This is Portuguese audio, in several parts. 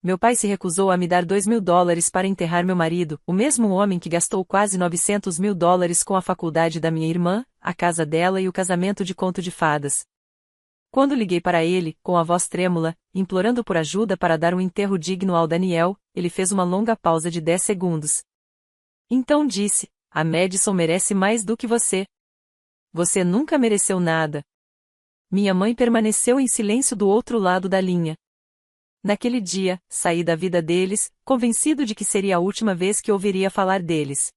Meu pai se recusou a me dar $2.000 para enterrar meu marido, o mesmo homem que gastou quase $900.000 com a faculdade da minha irmã, a casa dela e o casamento de conto de fadas. Quando liguei para ele, com a voz trêmula, implorando por ajuda para dar um enterro digno ao Daniel, ele fez uma longa pausa de 10 segundos. Então disse: a Madison merece mais do que você. Você nunca mereceu nada. Minha mãe permaneceu em silêncio do outro lado da linha. Naquele dia, saí da vida deles, convencido de que seria a última vez que ouviria falar deles.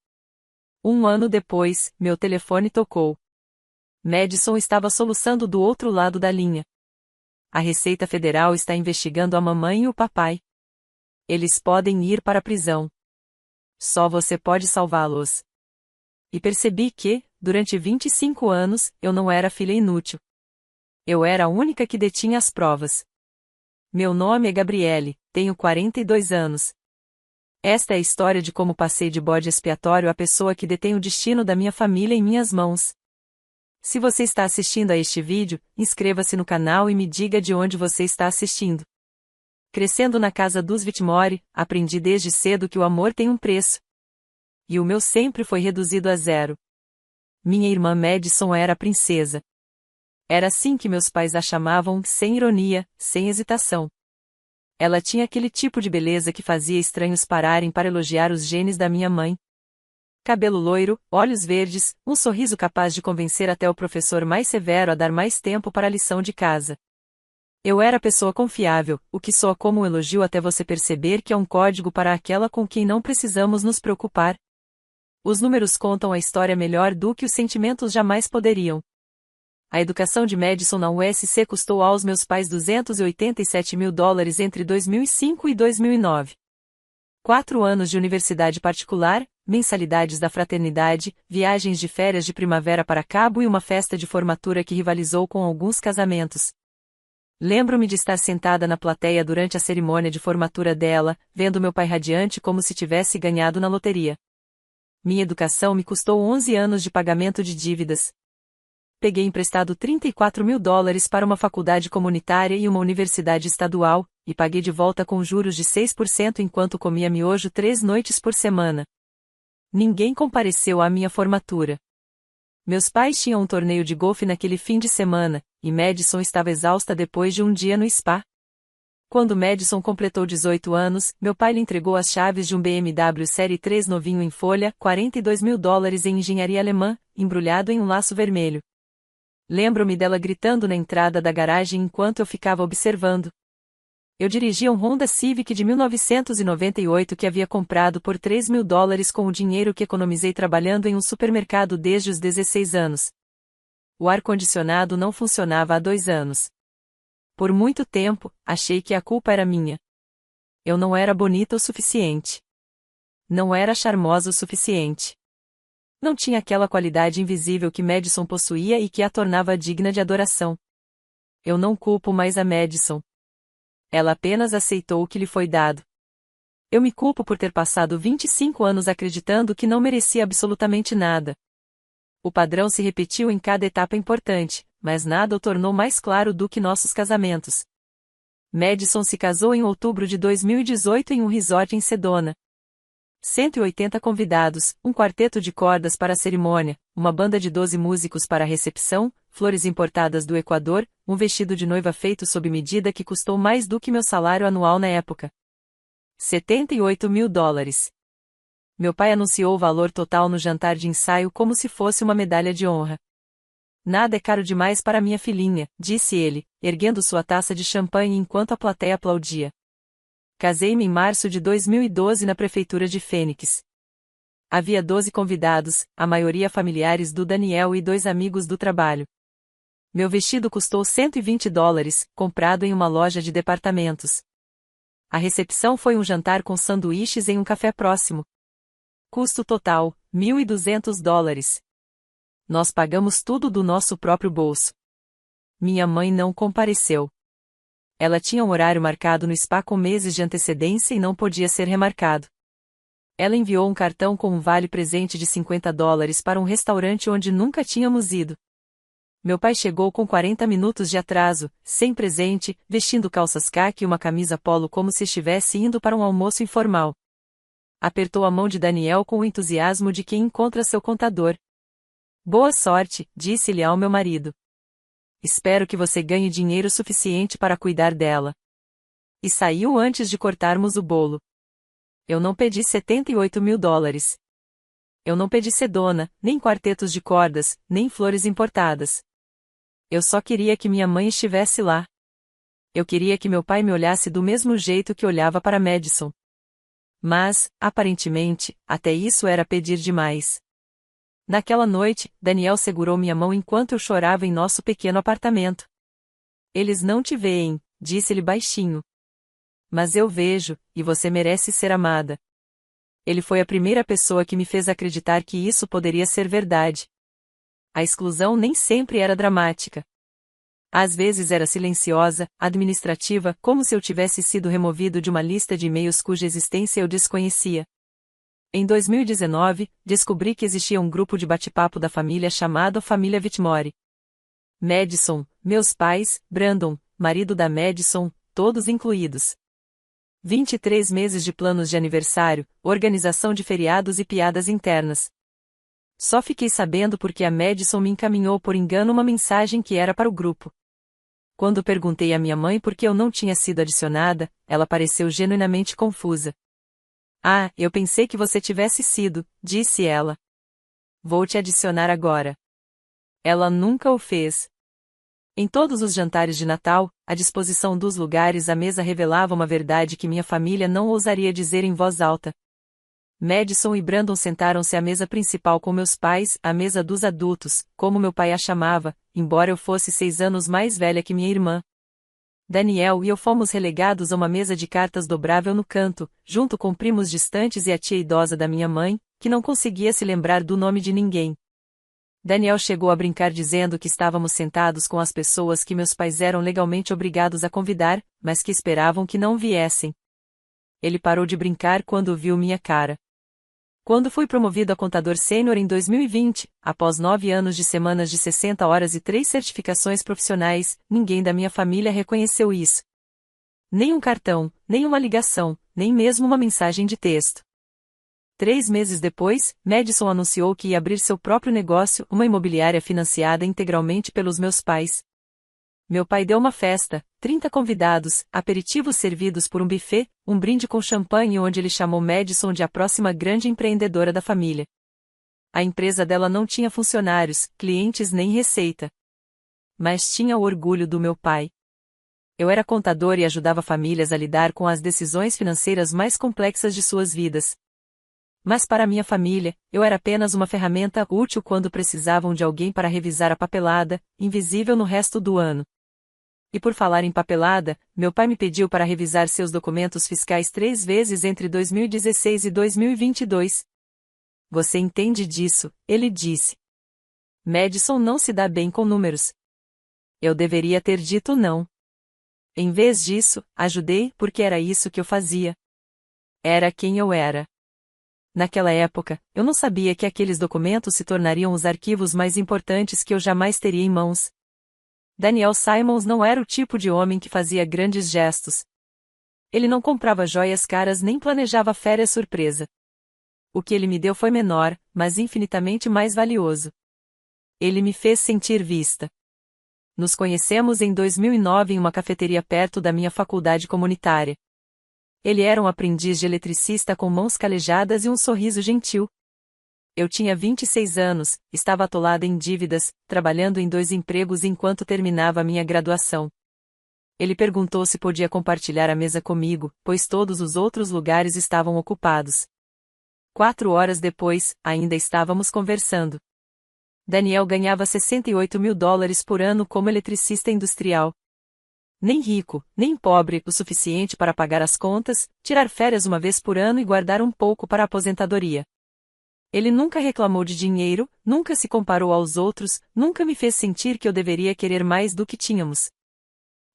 Um ano depois, meu telefone tocou. Madison estava soluçando do outro lado da linha. A Receita Federal está investigando a mamãe e o papai. Eles podem ir para a prisão. Só você pode salvá-los. E percebi que, durante 25 anos, eu não era filha inútil. Eu era a única que detinha as provas. Meu nome é Gabriele, tenho 42 anos. Esta é a história de como passei de bode expiatório à pessoa que detém o destino da minha família em minhas mãos. Se você está assistindo a este vídeo, inscreva-se no canal e me diga de onde você está assistindo. Crescendo na casa dos Whitmore, aprendi desde cedo que o amor tem um preço. E o meu sempre foi reduzido a zero. Minha irmã Madison era a princesa. Era assim que meus pais a chamavam, sem ironia, sem hesitação. Ela tinha aquele tipo de beleza que fazia estranhos pararem para elogiar os genes da minha mãe. Cabelo loiro, olhos verdes, um sorriso capaz de convencer até o professor mais severo a dar mais tempo para a lição de casa. Eu era pessoa confiável, o que soa como um elogio até você perceber que é um código para aquela com quem não precisamos nos preocupar. Os números contam a história melhor do que os sentimentos jamais poderiam. A educação de Madison na USC custou aos meus pais $287.000 entre 2005 e 2009. 4 anos de universidade particular, mensalidades da fraternidade, viagens de férias de primavera para Cabo e uma festa de formatura que rivalizou com alguns casamentos. Lembro-me de estar sentada na plateia durante a cerimônia de formatura dela, vendo meu pai radiante como se tivesse ganhado na loteria. Minha educação me custou 11 anos de pagamento de dívidas. Peguei emprestado $34.000 para uma faculdade comunitária e uma universidade estadual, e paguei de volta com juros de 6% enquanto comia miojo 3 noites por semana. Ninguém compareceu à minha formatura. Meus pais tinham um torneio de golfe naquele fim de semana, e Madison estava exausta depois de um dia no spa. Quando Madison completou 18 anos, meu pai lhe entregou as chaves de um BMW Série 3 novinho em folha, $42.000 em engenharia alemã, embrulhado em um laço vermelho. Lembro-me dela gritando na entrada da garagem enquanto eu ficava observando. Eu dirigia um Honda Civic de 1998 que havia comprado por $3.000 com o dinheiro que economizei trabalhando em um supermercado desde os 16 anos. O ar-condicionado não funcionava há 2 anos. Por muito tempo, achei que a culpa era minha. Eu não era bonita o suficiente. Não era charmosa o suficiente. Não tinha aquela qualidade invisível que Madison possuía e que a tornava digna de adoração. Eu não culpo mais a Madison. Ela apenas aceitou o que lhe foi dado. Eu me culpo por ter passado 25 anos acreditando que não merecia absolutamente nada. O padrão se repetiu em cada etapa importante, mas nada o tornou mais claro do que nossos casamentos. Madison se casou em outubro de 2018 em um resort em Sedona. 180 convidados, um quarteto de cordas para a cerimônia, uma banda de 12 músicos para a recepção, flores importadas do Equador, um vestido de noiva feito sob medida que custou mais do que meu salário anual na época. $78.000. Meu pai anunciou o valor total no jantar de ensaio como se fosse uma medalha de honra. Nada é caro demais para minha filhinha, disse ele, erguendo sua taça de champanhe enquanto a plateia aplaudia. Casei-me em março de 2012 na prefeitura de Phoenix. Havia 12 convidados, a maioria familiares do Daniel e 2 amigos do trabalho. Meu vestido custou $120, comprado em uma loja de departamentos. A recepção foi um jantar com sanduíches em um café próximo. Custo total, $1.200. Nós pagamos tudo do nosso próprio bolso. Minha mãe não compareceu. Ela tinha um horário marcado no spa com meses de antecedência e não podia ser remarcado. Ela enviou um cartão com um vale-presente de $50 para um restaurante onde nunca tínhamos ido. Meu pai chegou com 40 minutos de atraso, sem presente, vestindo calças caqui e uma camisa polo como se estivesse indo para um almoço informal. Apertou a mão de Daniel com o entusiasmo de quem encontra seu contador. Boa sorte, disse-lhe ao meu marido. Espero que você ganhe dinheiro suficiente para cuidar dela. E saiu antes de cortarmos o bolo. Eu não pedi 78 mil dólares. Eu não pedi sedona, nem quartetos de cordas, nem flores importadas. Eu só queria que minha mãe estivesse lá. Eu queria que meu pai me olhasse do mesmo jeito que olhava para Madison. Mas, aparentemente, até isso era pedir demais. Naquela noite, Daniel segurou minha mão enquanto eu chorava em nosso pequeno apartamento. Eles não te veem, disse-ele baixinho. Mas eu vejo, e você merece ser amada. Ele foi a primeira pessoa que me fez acreditar que isso poderia ser verdade. A exclusão nem sempre era dramática. Às vezes era silenciosa, administrativa, como se eu tivesse sido removido de uma lista de e-mails cuja existência eu desconhecia. Em 2019, descobri que existia um grupo de bate-papo da família chamado Família Whitmore. Madison, meus pais, Brandon, marido da Madison, todos incluídos. 23 meses de planos de aniversário, organização de feriados e piadas internas. Só fiquei sabendo porque a Madison me encaminhou por engano uma mensagem que era para o grupo. Quando perguntei à minha mãe por que eu não tinha sido adicionada, ela pareceu genuinamente confusa. Ah, eu pensei que você tivesse sido, disse ela. Vou te adicionar agora. Ela nunca o fez. Em todos os jantares de Natal, a disposição dos lugares à mesa revelava uma verdade que minha família não ousaria dizer em voz alta. Madison e Brandon sentaram-se à mesa principal com meus pais, a mesa dos adultos, como meu pai a chamava, embora eu fosse 6 anos mais velha que minha irmã. Daniel e eu fomos relegados a uma mesa de cartas dobrável no canto, junto com primos distantes e a tia idosa da minha mãe, que não conseguia se lembrar do nome de ninguém. Daniel chegou a brincar dizendo que estávamos sentados com as pessoas que meus pais eram legalmente obrigados a convidar, mas que esperavam que não viessem. Ele parou de brincar quando viu minha cara. Quando fui promovido a contador sênior em 2020, após 9 anos de semanas de 60 horas e 3 certificações profissionais, ninguém da minha família reconheceu isso. Nem um cartão, nem uma ligação, nem mesmo uma mensagem de texto. 3 meses depois, Madison anunciou que ia abrir seu próprio negócio, uma imobiliária financiada integralmente pelos meus pais. Meu pai deu uma festa, 30 convidados, aperitivos servidos por um buffet, um brinde com champanhe onde ele chamou Madison de a próxima grande empreendedora da família. A empresa dela não tinha funcionários, clientes nem receita. Mas tinha o orgulho do meu pai. Eu era contador e ajudava famílias a lidar com as decisões financeiras mais complexas de suas vidas. Mas para minha família, eu era apenas uma ferramenta útil quando precisavam de alguém para revisar a papelada, invisível no resto do ano. E por falar em papelada, meu pai me pediu para revisar seus documentos fiscais 3 vezes entre 2016 e 2022. Você entende disso, ele disse. Madison não se dá bem com números. Eu deveria ter dito não. Em vez disso, ajudei porque era isso que eu fazia. Era quem eu era. Naquela época, eu não sabia que aqueles documentos se tornariam os arquivos mais importantes que eu jamais teria em mãos. Daniel Simons não era o tipo de homem que fazia grandes gestos. Ele não comprava joias caras nem planejava férias surpresa. O que ele me deu foi menor, mas infinitamente mais valioso. Ele me fez sentir vista. Nos conhecemos em 2009 em uma cafeteria perto da minha faculdade comunitária. Ele era um aprendiz de eletricista com mãos calejadas e um sorriso gentil. Eu tinha 26 anos, estava atolada em dívidas, trabalhando em 2 empregos enquanto terminava a minha graduação. Ele perguntou se podia compartilhar a mesa comigo, pois todos os outros lugares estavam ocupados. 4 horas depois, ainda estávamos conversando. Daniel ganhava 68 mil dólares por ano como eletricista industrial. Nem rico, nem pobre o suficiente para pagar as contas, tirar férias uma vez por ano e guardar um pouco para a aposentadoria. Ele nunca reclamou de dinheiro, nunca se comparou aos outros, nunca me fez sentir que eu deveria querer mais do que tínhamos.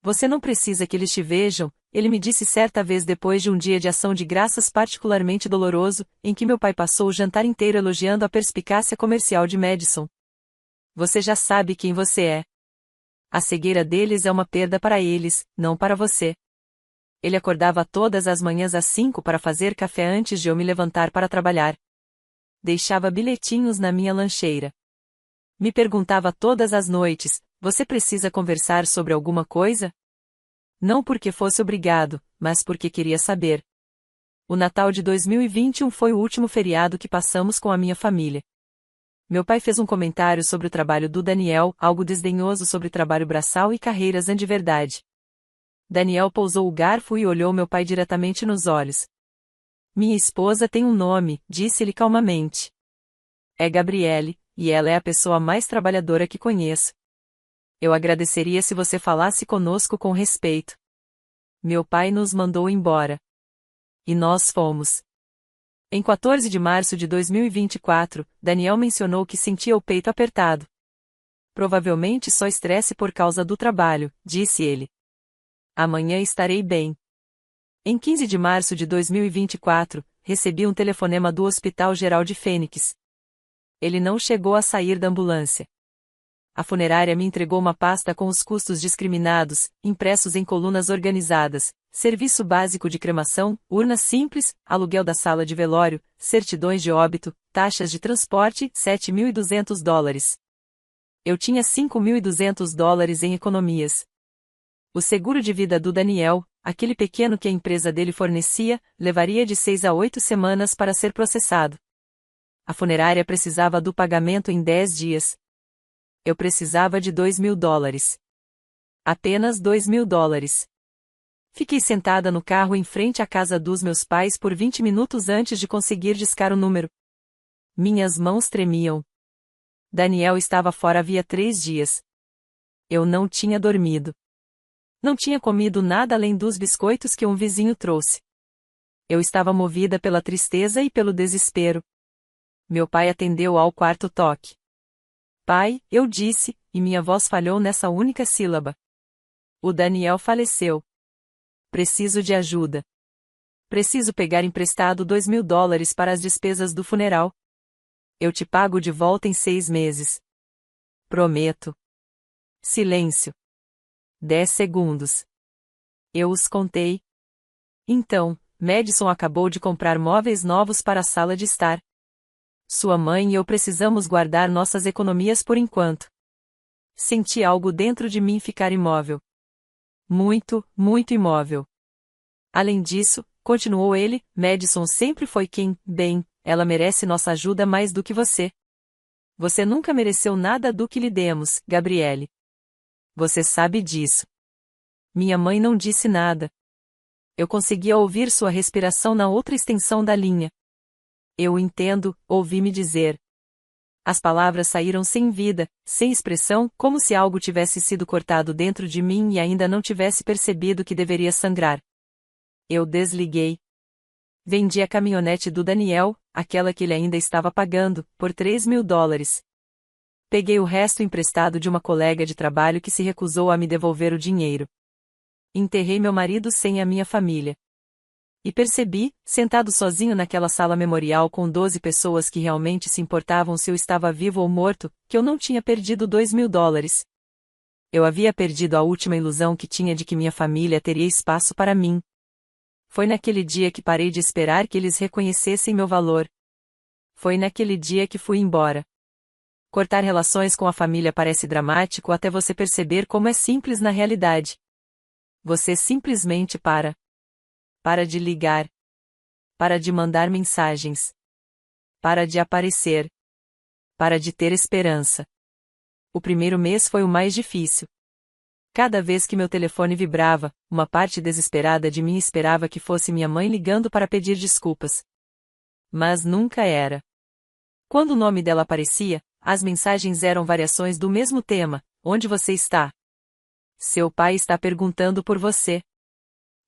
Você não precisa que eles te vejam, ele me disse certa vez depois de um dia de ação de graças particularmente doloroso, em que meu pai passou o jantar inteiro elogiando a perspicácia comercial de Madison. Você já sabe quem você é. A cegueira deles é uma perda para eles, não para você. Ele acordava todas as manhãs às 5 para fazer café antes de eu me levantar para trabalhar. Deixava bilhetinhos na minha lancheira. Me perguntava todas as noites: você precisa conversar sobre alguma coisa? Não porque fosse obrigado, mas porque queria saber. O Natal de 2021 foi o último feriado que passamos com a minha família. Meu pai fez um comentário sobre o trabalho do Daniel, algo desdenhoso sobre trabalho braçal e carreiras de verdade. Daniel pousou o garfo e olhou meu pai diretamente nos olhos. Minha esposa tem um nome, disse-lhe calmamente. É Gabriele, e ela é a pessoa mais trabalhadora que conheço. Eu agradeceria se você falasse conosco com respeito. Meu pai nos mandou embora. E nós fomos. Em 14 de março de 2024, Daniel mencionou que sentia o peito apertado. Provavelmente só estresse por causa do trabalho, disse ele. Amanhã estarei bem. Em 15 de março de 2024, recebi um telefonema do Hospital Geral de Fênix. Ele não chegou a sair da ambulância. A funerária me entregou uma pasta com os custos discriminados, impressos em colunas organizadas, serviço básico de cremação, urna simples, aluguel da sala de velório, certidões de óbito, taxas de transporte, $7.200. Eu tinha $5.200 em economias. O seguro de vida do Daniel, aquele pequeno que a empresa dele fornecia, levaria de 6 a 8 semanas para ser processado. A funerária precisava do pagamento em 10 dias. Eu precisava de $2.000. Apenas $2.000. Fiquei sentada no carro em frente à casa dos meus pais por 20 minutos antes de conseguir discar o número. Minhas mãos tremiam. Daniel estava fora havia 3 dias. Eu não tinha dormido. Não tinha comido nada além dos biscoitos que um vizinho trouxe. Eu estava movida pela tristeza e pelo desespero. Meu pai atendeu ao quarto toque. Pai, eu disse, e minha voz falhou nessa única sílaba. O Daniel faleceu. Preciso de ajuda. Preciso pegar emprestado $2.000 para as despesas do funeral. Eu te pago de volta em 6 meses. Prometo. Silêncio. 10 segundos. Eu os contei. Então, Madison acabou de comprar móveis novos para a sala de estar. Sua mãe e eu precisamos guardar nossas economias por enquanto. Senti algo dentro de mim ficar imóvel. Muito, muito imóvel. Além disso, continuou ele, Madison sempre foi ela merece nossa ajuda mais do que você. Você nunca mereceu nada do que lhe demos, Gabriele. Você sabe disso. Minha mãe não disse nada. Eu conseguia ouvir sua respiração na outra extensão da linha. Eu entendo, ouvi-me dizer. As palavras saíram sem vida, sem expressão, como se algo tivesse sido cortado dentro de mim e ainda não tivesse percebido que deveria sangrar. Eu desliguei. Vendi a caminhonete do Daniel, aquela que ele ainda estava pagando, por $3.000. Peguei o resto emprestado de uma colega de trabalho que se recusou a me devolver o dinheiro. Enterrei meu marido sem a minha família. E percebi, sentado sozinho naquela sala memorial com 12 pessoas que realmente se importavam se eu estava vivo ou morto, que eu não tinha perdido $2.000. Eu havia perdido a última ilusão que tinha de que minha família teria espaço para mim. Foi naquele dia que parei de esperar que eles reconhecessem meu valor. Foi naquele dia que fui embora. Cortar relações com a família parece dramático até você perceber como é simples na realidade. Você simplesmente para. Para de ligar. Para de mandar mensagens. Para de aparecer. Para de ter esperança. O primeiro mês foi o mais difícil. Cada vez que meu telefone vibrava, uma parte desesperada de mim esperava que fosse minha mãe ligando para pedir desculpas. Mas nunca era. Quando o nome dela aparecia, as mensagens eram variações do mesmo tema: onde você está? Seu pai está perguntando por você.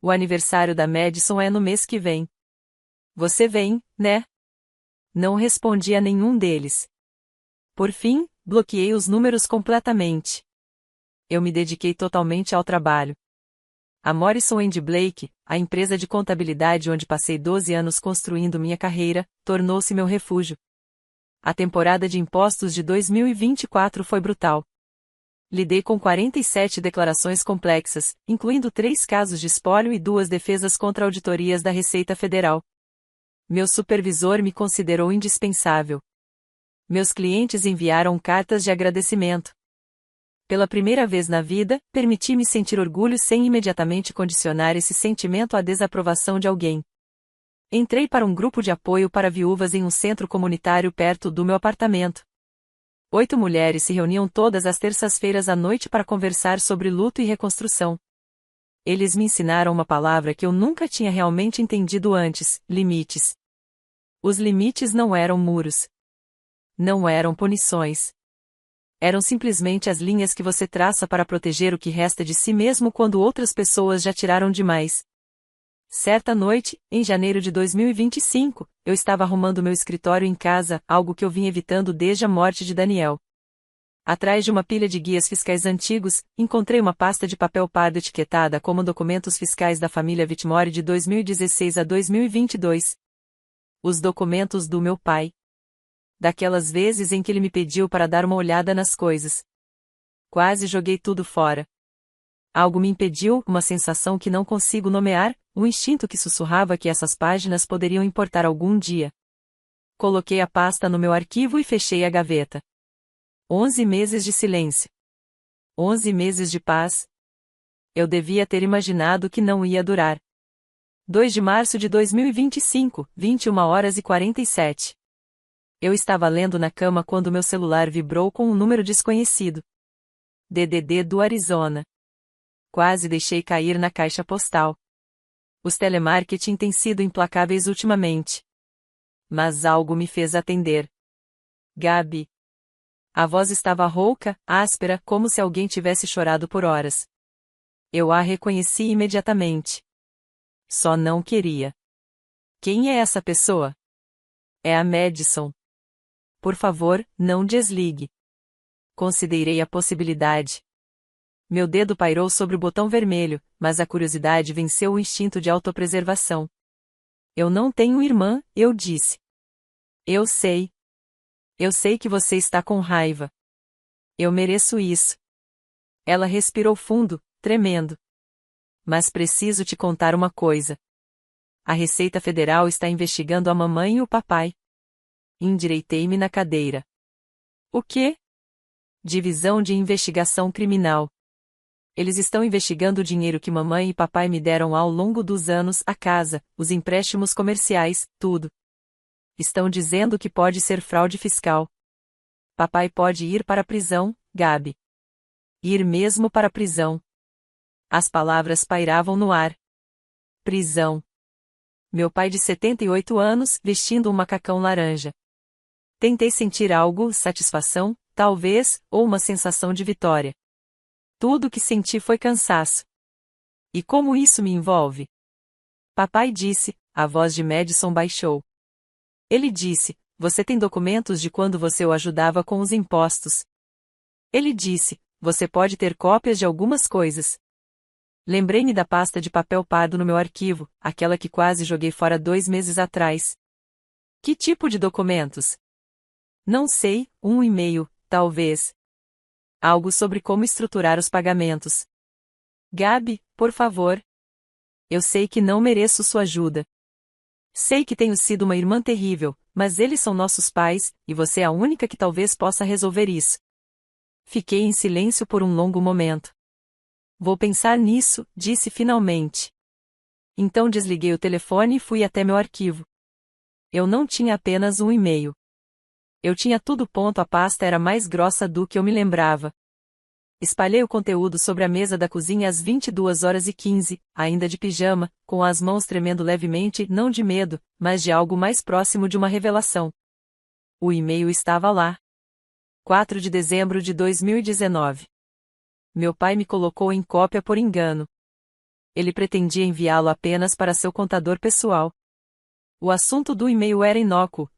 O aniversário da Madison é no mês que vem. Você vem, né? Não respondi a nenhum deles. Por fim, bloqueei os números completamente. Eu me dediquei totalmente ao trabalho. A Morrison & Blake, a empresa de contabilidade onde passei 12 anos construindo minha carreira, tornou-se meu refúgio. A temporada de impostos de 2024 foi brutal. Lidei com 47 declarações complexas, incluindo 3 casos de espólio e 2 defesas contra auditorias da Receita Federal. Meu supervisor me considerou indispensável. Meus clientes enviaram cartas de agradecimento. Pela primeira vez na vida, permiti-me sentir orgulho sem imediatamente condicionar esse sentimento à desaprovação de alguém. Entrei para um grupo de apoio para viúvas em um centro comunitário perto do meu apartamento. 8 mulheres se reuniam todas as terças-feiras à noite para conversar sobre luto e reconstrução. Eles me ensinaram uma palavra que eu nunca tinha realmente entendido antes: limites. Os limites não eram muros. Não eram punições. Eram simplesmente as linhas que você traça para proteger o que resta de si mesmo quando outras pessoas já tiraram demais. Certa noite, em janeiro de 2025, eu estava arrumando meu escritório em casa, algo que eu vim evitando desde a morte de Daniel. Atrás de uma pilha de guias fiscais antigos, encontrei uma pasta de papel pardo etiquetada como documentos fiscais da família Whitmore de 2016 a 2022. Os documentos do meu pai. Daquelas vezes em que ele me pediu para dar uma olhada nas coisas. Quase joguei tudo fora. Algo me impediu, uma sensação que não consigo nomear, um instinto que sussurrava que essas páginas poderiam importar algum dia. Coloquei a pasta no meu arquivo e fechei a gaveta. 11 meses de silêncio. 11 meses de paz. Eu devia ter imaginado que não ia durar. 2 de março de 2025, 21h47. Eu estava lendo na cama quando meu celular vibrou com um número desconhecido. DDD do Arizona. Quase deixei cair na caixa postal. Os telemarketing têm sido implacáveis ultimamente. Mas algo me fez atender. Gabi. A voz estava rouca, áspera, como se alguém tivesse chorado por horas. Eu a reconheci imediatamente. Só não queria. Quem é essa pessoa? É a Madison. Por favor, não desligue. Considerei a possibilidade. Meu dedo pairou sobre o botão vermelho, mas a curiosidade venceu o instinto de autopreservação. Eu não tenho irmã, eu disse. Eu sei. Eu sei que você está com raiva. Eu mereço isso. Ela respirou fundo, tremendo. Mas preciso te contar uma coisa. A Receita Federal está investigando a mamãe e o papai. Endireitei-me na cadeira. O quê? Divisão de Investigação Criminal. Eles estão investigando o dinheiro que mamãe e papai me deram ao longo dos anos, a casa, os empréstimos comerciais, tudo. Estão dizendo que pode ser fraude fiscal. Papai pode ir para a prisão, Gabi. Ir mesmo para a prisão. As palavras pairavam no ar. Prisão. Meu pai de 78 anos, vestindo um macacão laranja. Tentei sentir algo, satisfação, talvez, ou uma sensação de vitória. Tudo o que senti foi cansaço. E como isso me envolve? Papai disse, a voz de Madison baixou. Ele disse, você tem documentos de quando você o ajudava com os impostos. Ele disse, você pode ter cópias de algumas coisas. Lembrei-me da pasta de papel pardo no meu arquivo, aquela que quase joguei fora 2 meses atrás. Que tipo de documentos? Não sei, um e-mail, talvez. Algo sobre como estruturar os pagamentos. Gabi, por favor. Eu sei que não mereço sua ajuda. Sei que tenho sido uma irmã terrível, mas eles são nossos pais, e você é a única que talvez possa resolver isso. Fiquei em silêncio por um longo momento. Vou pensar nisso, disse finalmente. Então desliguei o telefone e fui até meu arquivo. Eu não tinha apenas um e-mail. Eu tinha tudo ponto, a pasta era mais grossa do que eu me lembrava. Espalhei o conteúdo sobre a mesa da cozinha às 22h15, ainda de pijama, com as mãos tremendo levemente, não de medo, mas de algo mais próximo de uma revelação. O e-mail estava lá. 4 de dezembro de 2019. Meu pai me colocou em cópia por engano. Ele pretendia enviá-lo apenas para seu contador pessoal. O assunto do e-mail era inócuo.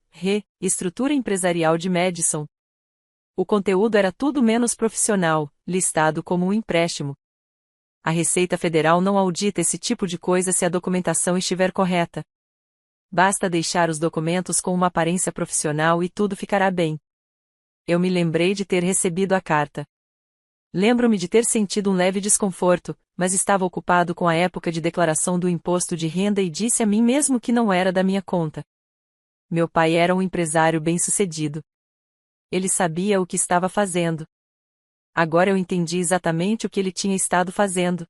Estrutura empresarial de Madison. O conteúdo era tudo menos profissional, listado como um empréstimo. A Receita Federal não audita esse tipo de coisa se a documentação estiver correta. Basta deixar os documentos com uma aparência profissional e tudo ficará bem. Eu me lembrei de ter recebido a carta. Lembro-me de ter sentido um leve desconforto, mas estava ocupado com a época de declaração do imposto de renda e disse a mim mesmo que não era da minha conta. Meu pai era um empresário bem-sucedido. Ele sabia o que estava fazendo. Agora eu entendi exatamente o que ele tinha estado fazendo.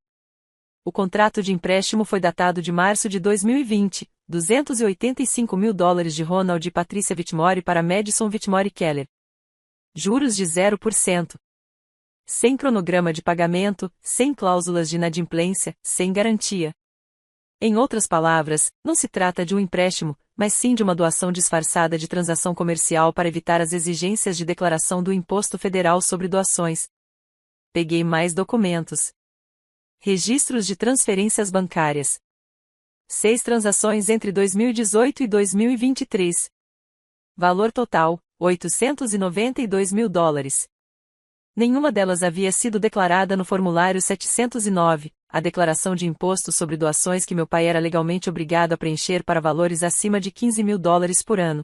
O contrato de empréstimo foi datado de março de 2020, $285 mil de Ronald e Patricia Whitmore para Madison Whitmore Keller. Juros de 0%. Sem cronograma de pagamento, sem cláusulas de inadimplência, sem garantia. Em outras palavras, não se trata de um empréstimo, mas sim de uma doação disfarçada de transação comercial para evitar as exigências de declaração do Imposto Federal sobre Doações. Peguei mais documentos. Registros de transferências bancárias. 6 transações entre 2018 e 2023. Valor total, $892 mil. Nenhuma delas havia sido declarada no formulário 709, a declaração de imposto sobre doações que meu pai era legalmente obrigado a preencher para valores acima de $15 mil por ano.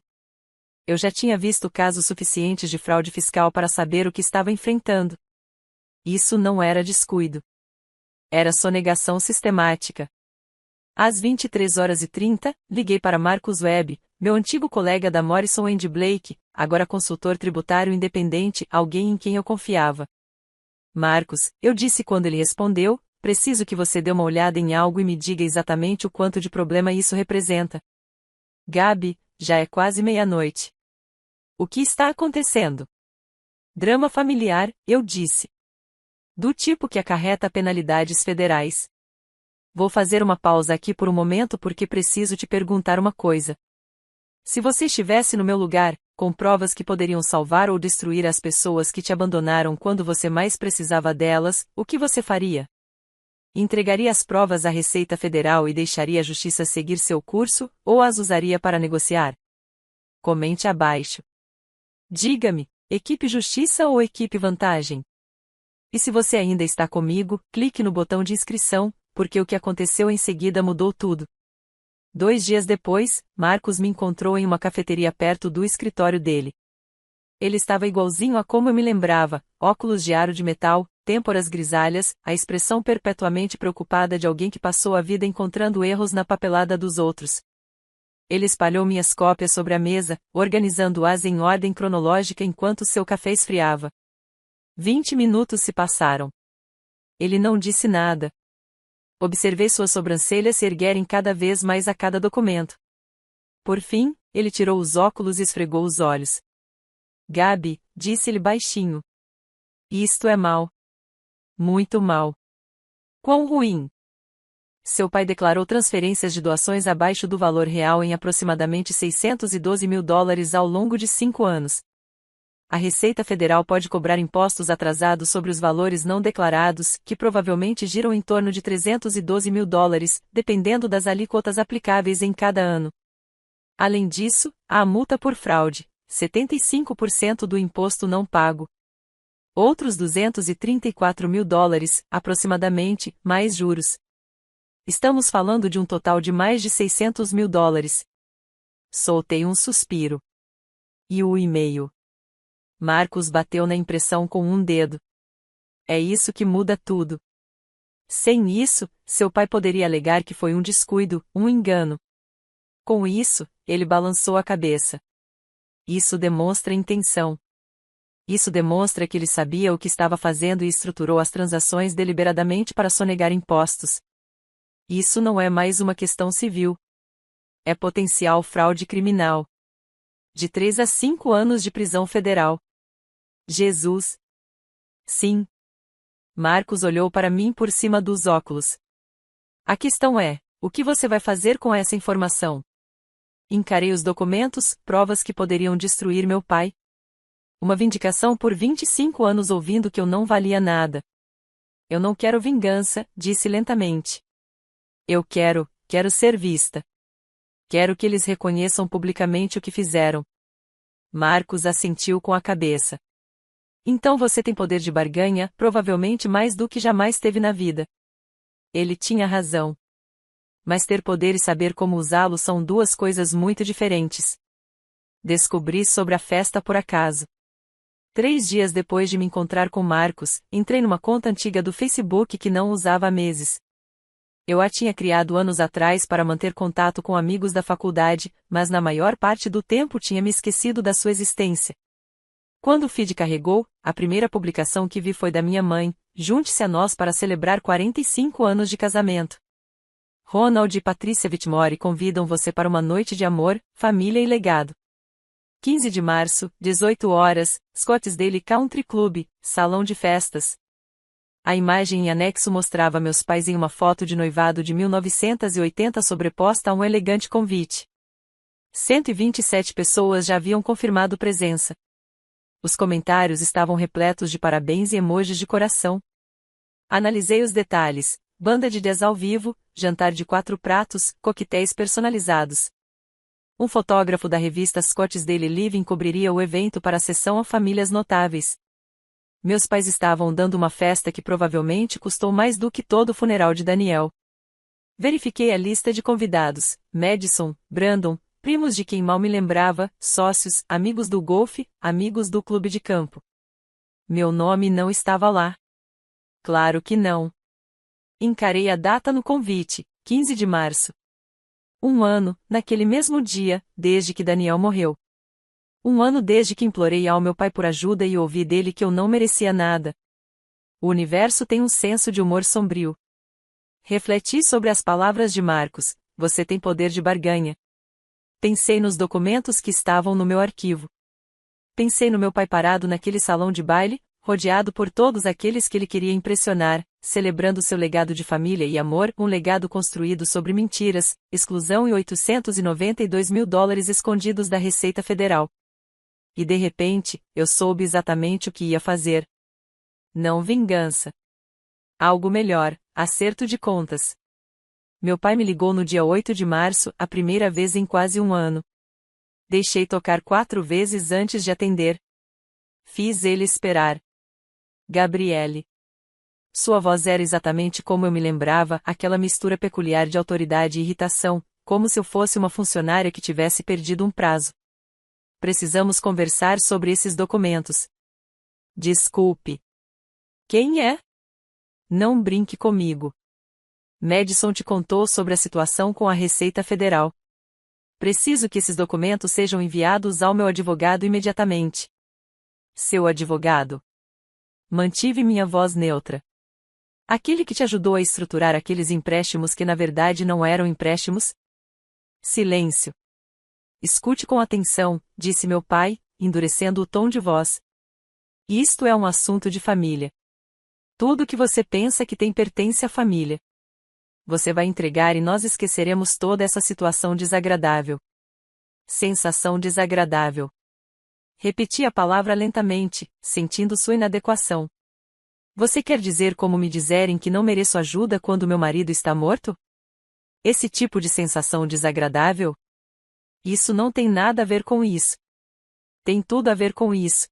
Eu já tinha visto casos suficientes de fraude fiscal para saber o que estava enfrentando. Isso não era descuido. Era sonegação sistemática. Às 23h30, liguei para Marcus Webb, meu antigo colega da Morrison & Blake, agora consultor tributário independente, alguém em quem eu confiava. Marcus, eu disse quando ele respondeu, preciso que você dê uma olhada em algo e me diga exatamente o quanto de problema isso representa. Gabi, já é quase meia-noite. O que está acontecendo? Drama familiar, eu disse. Do tipo que acarreta penalidades federais. Vou fazer uma pausa aqui por um momento porque preciso te perguntar uma coisa. Se você estivesse no meu lugar, com provas que poderiam salvar ou destruir as pessoas que te abandonaram quando você mais precisava delas, o que você faria? Entregaria as provas à Receita Federal e deixaria a Justiça seguir seu curso, ou as usaria para negociar? Comente abaixo. Diga-me, equipe Justiça ou equipe Vantagem? E se você ainda está comigo, clique no botão de inscrição, porque o que aconteceu em seguida mudou tudo. 2 dias depois, Marcus me encontrou em uma cafeteria perto do escritório dele. Ele estava igualzinho a como eu me lembrava, óculos de aro de metal, têmporas grisalhas, a expressão perpetuamente preocupada de alguém que passou a vida encontrando erros na papelada dos outros. Ele espalhou minhas cópias sobre a mesa, organizando-as em ordem cronológica enquanto seu café esfriava. 20 minutos se passaram. Ele não disse nada. Observei suas sobrancelhas se erguerem cada vez mais a cada documento. Por fim, ele tirou os óculos e esfregou os olhos. Gabi, disse-lhe baixinho. Isto é mal. Muito mal. Quão ruim. Seu pai declarou transferências de doações abaixo do valor real em aproximadamente $612 mil ao longo de 5 anos. A Receita Federal pode cobrar impostos atrasados sobre os valores não declarados, que provavelmente giram em torno de $312 mil, dependendo das alíquotas aplicáveis em cada ano. Além disso, há a multa por fraude, 75% do imposto não pago. Outros $234 mil, aproximadamente, mais juros. Estamos falando de um total de mais de $600 mil. Soltei um suspiro. E o e-mail? Marcus bateu na impressão com um dedo. É isso que muda tudo. Sem isso, seu pai poderia alegar que foi um descuido, um engano. Com isso, ele balançou a cabeça. Isso demonstra intenção. Isso demonstra que ele sabia o que estava fazendo e estruturou as transações deliberadamente para sonegar impostos. Isso não é mais uma questão civil. É potencial fraude criminal. De 3 a 5 anos de prisão federal. Jesus. Sim. Marcus olhou para mim por cima dos óculos. A questão é, o que você vai fazer com essa informação? Encarei os documentos, provas que poderiam destruir meu pai. Uma vindicação por 25 anos ouvindo que eu não valia nada. Eu não quero vingança, disse lentamente. Eu quero ser vista. Quero que eles reconheçam publicamente o que fizeram. Marcus assentiu com a cabeça. Então você tem poder de barganha, provavelmente mais do que jamais teve na vida. Ele tinha razão. Mas ter poder e saber como usá-lo são duas coisas muito diferentes. Descobri sobre a festa por acaso. 3 dias depois de me encontrar com Marcos, entrei numa conta antiga do Facebook que não usava há meses. Eu a tinha criado anos atrás para manter contato com amigos da faculdade, mas na maior parte do tempo tinha me esquecido da sua existência. Quando o feed carregou, a primeira publicação que vi foi da minha mãe: junte-se a nós para celebrar 45 anos de casamento. Ronald e Patrícia Whitmore convidam você para uma noite de amor, família e legado. 15 de março, 18 horas, Scottsdale Country Club, salão de festas. A imagem em anexo mostrava meus pais em uma foto de noivado de 1980 sobreposta a um elegante convite. 127 pessoas já haviam confirmado presença. Os comentários estavam repletos de parabéns e emojis de coração. Analisei os detalhes: banda de jazz ao vivo, jantar de 4 pratos, coquetéis personalizados. Um fotógrafo da revista Scottsdale Living cobriria o evento para a sessão a famílias notáveis. Meus pais estavam dando uma festa que provavelmente custou mais do que todo o funeral de Daniel. Verifiquei a lista de convidados: Madison, Brandon, primos de quem mal me lembrava, sócios, amigos do golfe, amigos do clube de campo. Meu nome não estava lá. Claro que não. Encarei a data no convite: 15 de março. 1 ano, naquele mesmo dia, desde que Daniel morreu. 1 ano desde que implorei ao meu pai por ajuda e ouvi dele que eu não merecia nada. O universo tem um senso de humor sombrio. Refleti sobre as palavras de Marcos: você tem poder de barganha. Pensei nos documentos que estavam no meu arquivo. Pensei no meu pai parado naquele salão de baile, rodeado por todos aqueles que ele queria impressionar, celebrando seu legado de família e amor, um legado construído sobre mentiras, exclusão e $892.000 escondidos da Receita Federal. E de repente, eu soube exatamente o que ia fazer. Não vingança. Algo melhor: acerto de contas. Meu pai me ligou no dia 8 de março, a primeira vez em quase 1 ano. Deixei tocar 4 vezes antes de atender. Fiz ele esperar. Gabriele. Sua voz era exatamente como eu me lembrava, aquela mistura peculiar de autoridade e irritação, como se eu fosse uma funcionária que tivesse perdido um prazo. Precisamos conversar sobre esses documentos. Desculpe. Quem é? Não brinque comigo. Madison te contou sobre a situação com a Receita Federal. Preciso que esses documentos sejam enviados ao meu advogado imediatamente. Seu advogado? Mantive minha voz neutra. Aquele que te ajudou a estruturar aqueles empréstimos que na verdade não eram empréstimos? Silêncio. Escute com atenção, disse meu pai, endurecendo o tom de voz. Isto é um assunto de família. Tudo que você pensa que tem pertence à família. Você vai entregar e nós esqueceremos toda essa situação desagradável. Sensação desagradável. Repeti a palavra lentamente, sentindo sua inadequação. Você quer dizer como me dizerem que não mereço ajuda quando meu marido está morto? Esse tipo de sensação desagradável? Isso não tem nada a ver com isso. Tem tudo a ver com isso.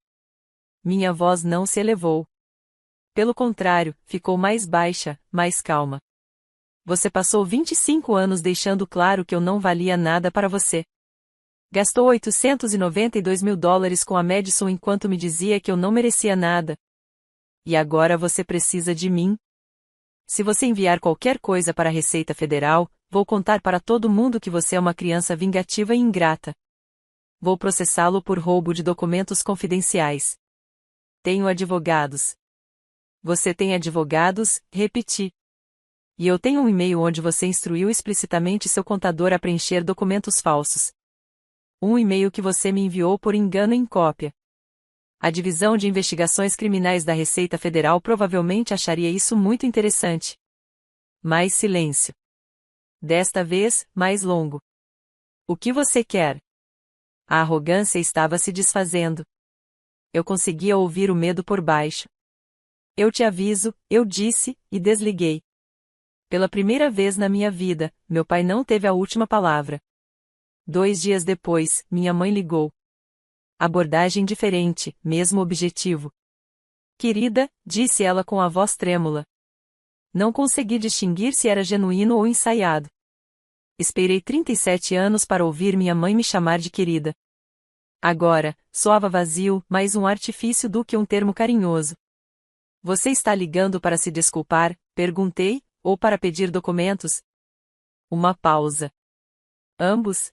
Minha voz não se elevou. Pelo contrário, ficou mais baixa, mais calma. Você passou 25 anos deixando claro que eu não valia nada para você. Gastou $892.000 com a Madison enquanto me dizia que eu não merecia nada. E agora você precisa de mim? Se você enviar qualquer coisa para a Receita Federal, vou contar para todo mundo que você é uma criança vingativa e ingrata. Vou processá-lo por roubo de documentos confidenciais. Tenho advogados. Você tem advogados? Repeti. E eu tenho um e-mail onde você instruiu explicitamente seu contador a preencher documentos falsos. Um e-mail que você me enviou por engano em cópia. A Divisão de Investigações Criminais da Receita Federal provavelmente acharia isso muito interessante. Mais silêncio. Desta vez, mais longo. O que você quer? A arrogância estava se desfazendo. Eu conseguia ouvir o medo por baixo. Eu te aviso, eu disse, e desliguei. Pela primeira vez na minha vida, meu pai não teve a última palavra. 2 dias depois, minha mãe ligou. Abordagem diferente, mesmo objetivo. Querida, disse ela com a voz trêmula. Não consegui distinguir se era genuíno ou ensaiado. Esperei 37 anos para ouvir minha mãe me chamar de querida. Agora, soava vazio, mais um artifício do que um termo carinhoso. Você está ligando para se desculpar? Perguntei, ou para pedir documentos? Uma pausa. Ambos?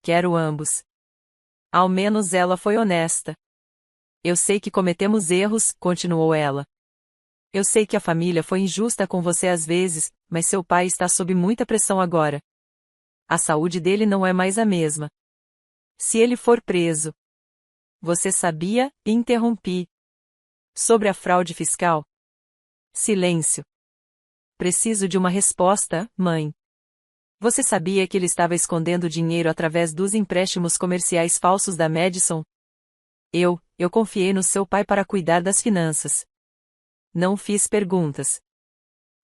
Quero ambos. Ao menos ela foi honesta. Eu sei que cometemos erros, continuou ela. Eu sei que a família foi injusta com você às vezes, mas seu pai está sob muita pressão agora. A saúde dele não é mais a mesma. Se ele for preso. Você sabia? Interrompi. Sobre a fraude fiscal? Silêncio. Preciso de uma resposta, mãe. Você sabia que ele estava escondendo dinheiro através dos empréstimos comerciais falsos da Madison? Eu confiei no seu pai para cuidar das finanças. Não fiz perguntas.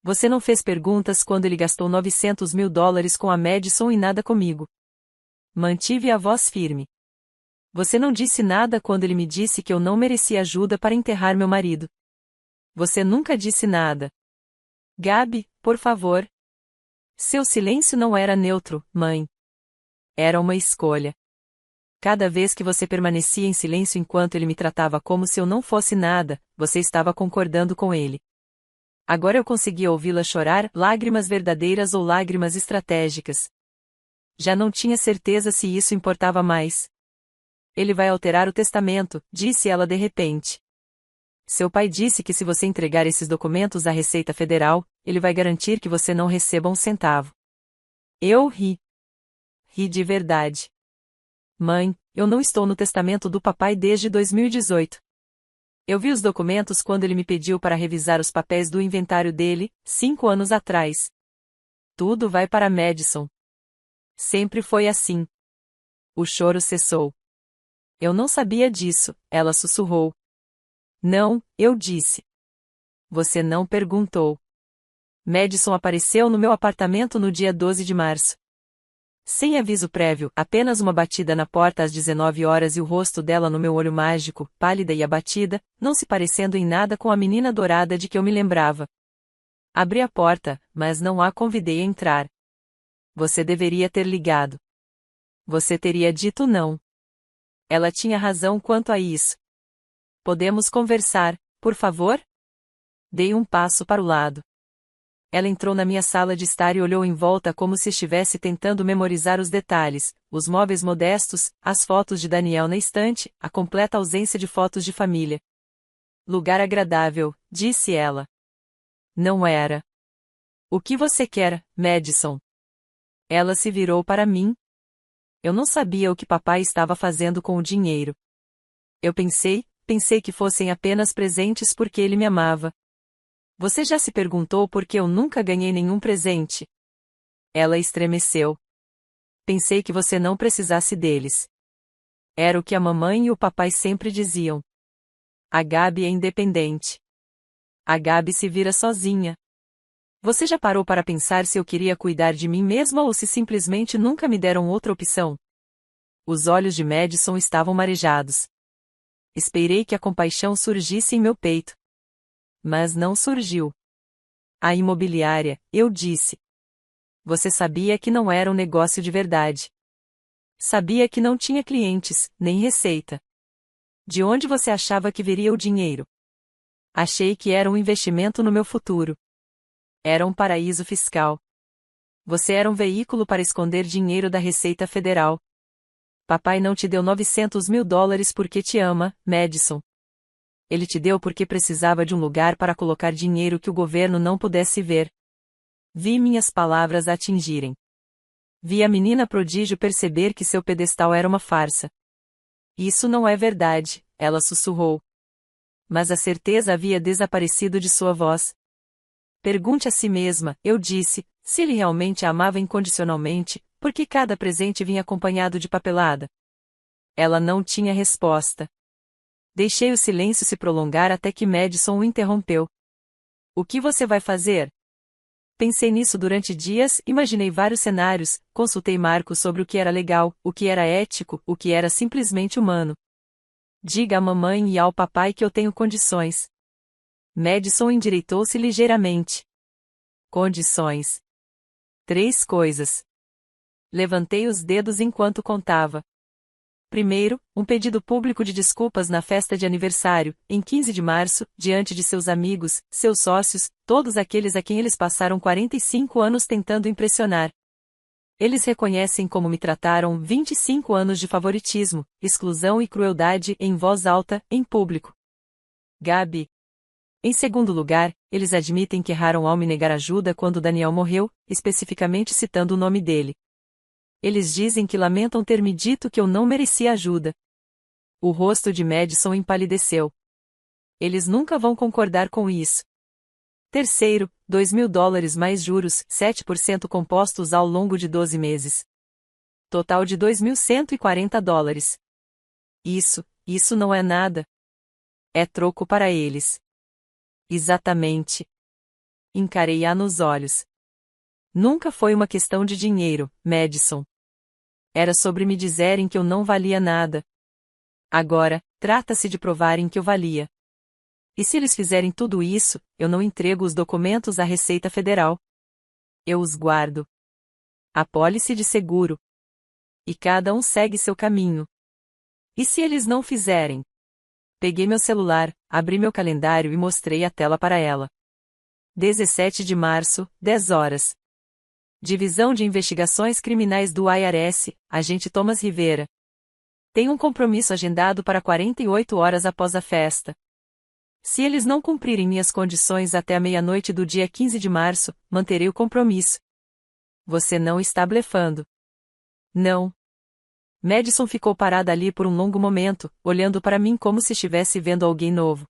Você não fez perguntas quando ele gastou 900 mil dólares com a Madison e nada comigo. Mantive a voz firme. Você não disse nada quando ele me disse que eu não merecia ajuda para enterrar meu marido. Você nunca disse nada. Gabi, por favor. Seu silêncio não era neutro, mãe. Era uma escolha. Cada vez que você permanecia em silêncio enquanto ele me tratava como se eu não fosse nada, você estava concordando com ele. Agora eu conseguia ouvi-la chorar, lágrimas verdadeiras ou lágrimas estratégicas. Já não tinha certeza se isso importava mais. Ele vai alterar o testamento, disse ela de repente. Seu pai disse que se você entregar esses documentos à Receita Federal, ele vai garantir que você não receba um centavo. Eu ri. Ri de verdade. Mãe, eu não estou no testamento do papai desde 2018. Eu vi os documentos quando ele me pediu para revisar os papéis do inventário dele, 5 anos atrás. Tudo vai para Madison. Sempre foi assim. O choro cessou. Eu não sabia disso, ela sussurrou. Não, eu disse. Você não perguntou. Madison apareceu no meu apartamento no dia 12 de março. Sem aviso prévio, apenas uma batida na porta às 19 horas e o rosto dela no meu olho mágico, pálida e abatida, não se parecendo em nada com a menina dourada de que eu me lembrava. Abri a porta, mas não a convidei a entrar. Você deveria ter ligado. Você teria dito não. Ela tinha razão quanto a isso. Podemos conversar, por favor? Dei um passo para o lado. Ela entrou na minha sala de estar e olhou em volta como se estivesse tentando memorizar os detalhes, os móveis modestos, as fotos de Daniel na estante, a completa ausência de fotos de família. Lugar agradável, disse ela. Não era. O que você quer, Madison? Ela se virou para mim. Eu não sabia o que papai estava fazendo com o dinheiro. Eu pensei que fossem apenas presentes porque ele me amava. Você já se perguntou por que eu nunca ganhei nenhum presente? Ela estremeceu. Pensei que você não precisasse deles. Era o que a mamãe e o papai sempre diziam. A Gabi é independente. A Gabi se vira sozinha. Você já parou para pensar se eu queria cuidar de mim mesma ou se simplesmente nunca me deram outra opção? Os olhos de Madison estavam marejados. Esperei que a compaixão surgisse em meu peito. Mas não surgiu. A imobiliária, eu disse. Você sabia que não era um negócio de verdade. Sabia que não tinha clientes, nem receita. De onde você achava que viria o dinheiro? Achei que era um investimento no meu futuro. Era um paraíso fiscal. Você era um veículo para esconder dinheiro da Receita Federal. Papai não te deu 900 mil dólares porque te ama, Madison. Ele te deu porque precisava de um lugar para colocar dinheiro que o governo não pudesse ver. Vi minhas palavras atingirem. Vi a menina prodígio perceber que seu pedestal era uma farsa. Isso não é verdade, ela sussurrou. Mas a certeza havia desaparecido de sua voz. Pergunte a si mesma, eu disse, se ele realmente a amava incondicionalmente, por que cada presente vinha acompanhado de papelada? Ela não tinha resposta. Deixei o silêncio se prolongar até que Madison o interrompeu. O que você vai fazer? Pensei nisso durante dias, imaginei vários cenários, consultei Marco sobre o que era legal, o que era ético, o que era simplesmente humano. Diga à mamãe e ao papai que eu tenho condições. Madison endireitou-se ligeiramente. Condições. 3 coisas. Levantei os dedos enquanto contava. Primeiro, um pedido público de desculpas na festa de aniversário, em 15 de março, diante de seus amigos, seus sócios, todos aqueles a quem eles passaram 45 anos tentando impressionar. Eles reconhecem como me trataram 25 anos de favoritismo, exclusão e crueldade em voz alta, em público. Gabi. Em segundo lugar, eles admitem que erraram ao me negar ajuda quando Daniel morreu, especificamente citando o nome dele. Eles dizem que lamentam ter me dito que eu não merecia ajuda. O rosto de Madison empalideceu. Eles nunca vão concordar com isso. Terceiro, $2.000 mais juros, 7% compostos ao longo de 12 meses. Total de $2.140. Isso não é nada. É troco para eles. Exatamente. Encarei-a nos olhos. Nunca foi uma questão de dinheiro, Madison. Era sobre me dizerem que eu não valia nada. Agora, trata-se de provarem que eu valia. E se eles fizerem tudo isso, eu não entrego os documentos à Receita Federal. Eu os guardo. Apólice de seguro. E cada um segue seu caminho. E se eles não fizerem? Peguei meu celular, abri meu calendário e mostrei a tela para ela. 17 de março, 10 horas. Divisão de Investigações Criminais do IRS, agente Thomas Rivera. Tem um compromisso agendado para 48 horas após a festa. Se eles não cumprirem minhas condições até a meia-noite do dia 15 de março, manterei o compromisso. Você não está blefando. Não. Madison ficou parada ali por um longo momento, olhando para mim como se estivesse vendo alguém novo.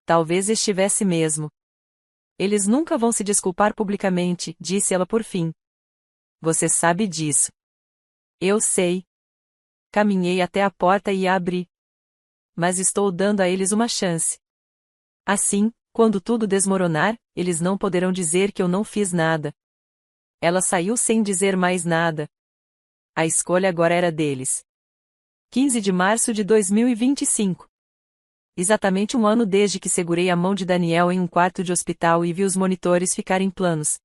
Talvez estivesse mesmo. Eles nunca vão se desculpar publicamente, disse ela por fim. Você sabe disso. Eu sei. Caminhei até a porta e a abri. Mas estou dando a eles uma chance. Assim, quando tudo desmoronar, eles não poderão dizer que eu não fiz nada. Ela saiu sem dizer mais nada. A escolha agora era deles. 15 de março de 2025. Exatamente um ano desde que segurei a mão de Daniel em um quarto de hospital e vi os monitores ficarem planos.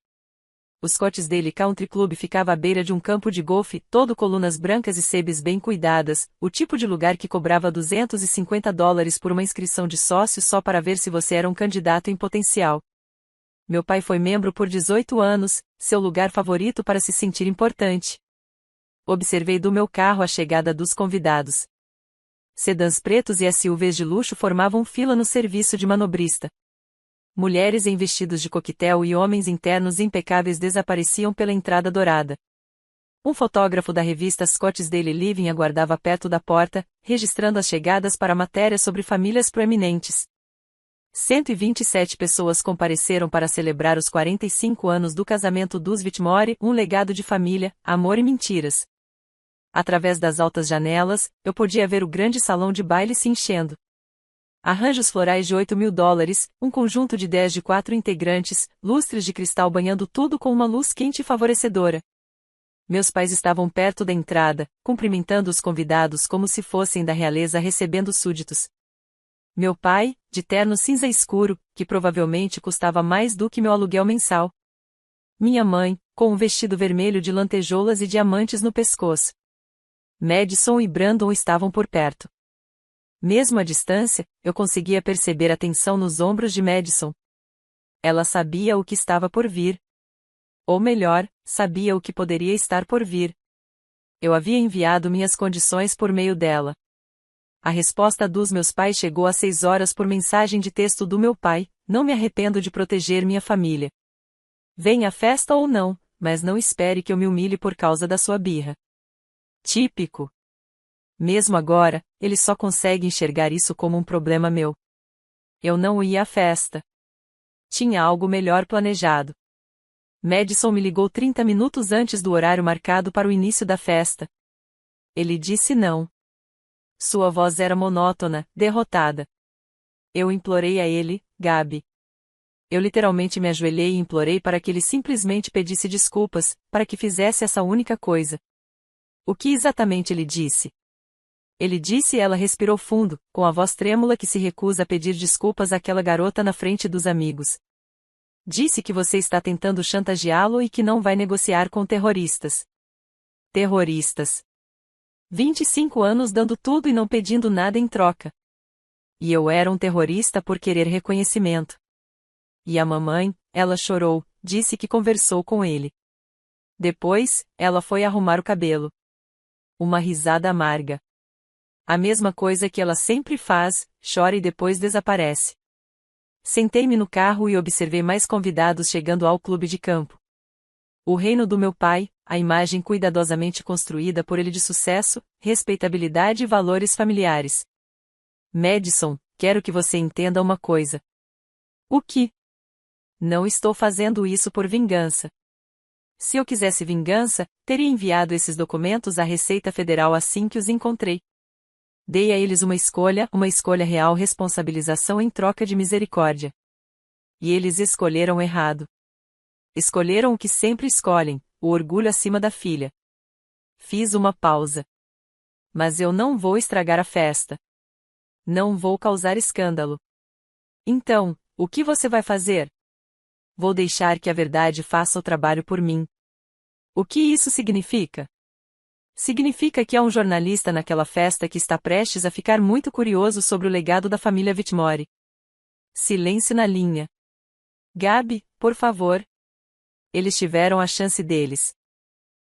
Os Scottsdale Country Club ficava à beira de um campo de golfe, todo colunas brancas e sebes bem cuidadas, o tipo de lugar que cobrava $250 por uma inscrição de sócio só para ver se você era um candidato em potencial. Meu pai foi membro por 18 anos, seu lugar favorito para se sentir importante. Observei do meu carro a chegada dos convidados. Sedãs pretos e SUVs de luxo formavam fila no serviço de manobrista. Mulheres em vestidos de coquetel e homens internos impecáveis desapareciam pela entrada dourada. Um fotógrafo da revista Scottsdale Living aguardava perto da porta, registrando as chegadas para matérias sobre famílias proeminentes. 127 pessoas compareceram para celebrar os 45 anos do casamento dos Whitmore, um legado de família, amor e mentiras. Através das altas janelas, eu podia ver o grande salão de baile se enchendo. Arranjos florais de $8.000, um conjunto de 10 de 4 integrantes, lustres de cristal banhando tudo com uma luz quente e favorecedora. Meus pais estavam perto da entrada, cumprimentando os convidados como se fossem da realeza recebendo súditos. Meu pai, de terno cinza escuro, que provavelmente custava mais do que meu aluguel mensal. Minha mãe, com um vestido vermelho de lantejoulas e diamantes no pescoço. Madison e Brandon estavam por perto. Mesmo à distância, eu conseguia perceber a tensão nos ombros de Madison. Ela sabia o que estava por vir. Ou melhor, sabia o que poderia estar por vir. Eu havia enviado minhas condições por meio dela. A resposta dos meus pais chegou às 6 horas por mensagem de texto do meu pai: não me arrependo de proteger minha família. Venha à festa ou não, mas não espere que eu me humilhe por causa da sua birra. Típico. Mesmo agora, ele só consegue enxergar isso como um problema meu. Eu não ia à festa. Tinha algo melhor planejado. Madison me ligou 30 minutos antes do horário marcado para o início da festa. Ele disse não. Sua voz era monótona, derrotada. Eu implorei a ele, Gabi. Eu literalmente me ajoelhei e implorei para que ele simplesmente pedisse desculpas, para que fizesse essa única coisa. O que exatamente ele disse? Ele disse e ela respirou fundo, com a voz trêmula que se recusa a pedir desculpas àquela garota na frente dos amigos. Disse que você está tentando chantageá-lo e que não vai negociar com terroristas. Terroristas. 25 anos dando tudo e não pedindo nada em troca. E eu era um terrorista por querer reconhecimento. E a mamãe, ela chorou, disse que conversou com ele. Depois, ela foi arrumar o cabelo. Uma risada amarga. A mesma coisa que ela sempre faz, chora e depois desaparece. Sentei-me no carro e observei mais convidados chegando ao clube de campo. O reino do meu pai, a imagem cuidadosamente construída por ele de sucesso, respeitabilidade e valores familiares. Madison, quero que você entenda uma coisa. O que? Não estou fazendo isso por vingança. Se eu quisesse vingança, teria enviado esses documentos à Receita Federal assim que os encontrei. Dei a eles uma escolha real, responsabilização em troca de misericórdia. E eles escolheram errado. Escolheram o que sempre escolhem, o orgulho acima da filha. Fiz uma pausa. Mas eu não vou estragar a festa. Não vou causar escândalo. Então, o que você vai fazer? Vou deixar que a verdade faça o trabalho por mim. O que isso significa? Significa que há um jornalista naquela festa que está prestes a ficar muito curioso sobre o legado da família Whitmore. Silêncio na linha. Gabi, por favor. Eles tiveram a chance deles.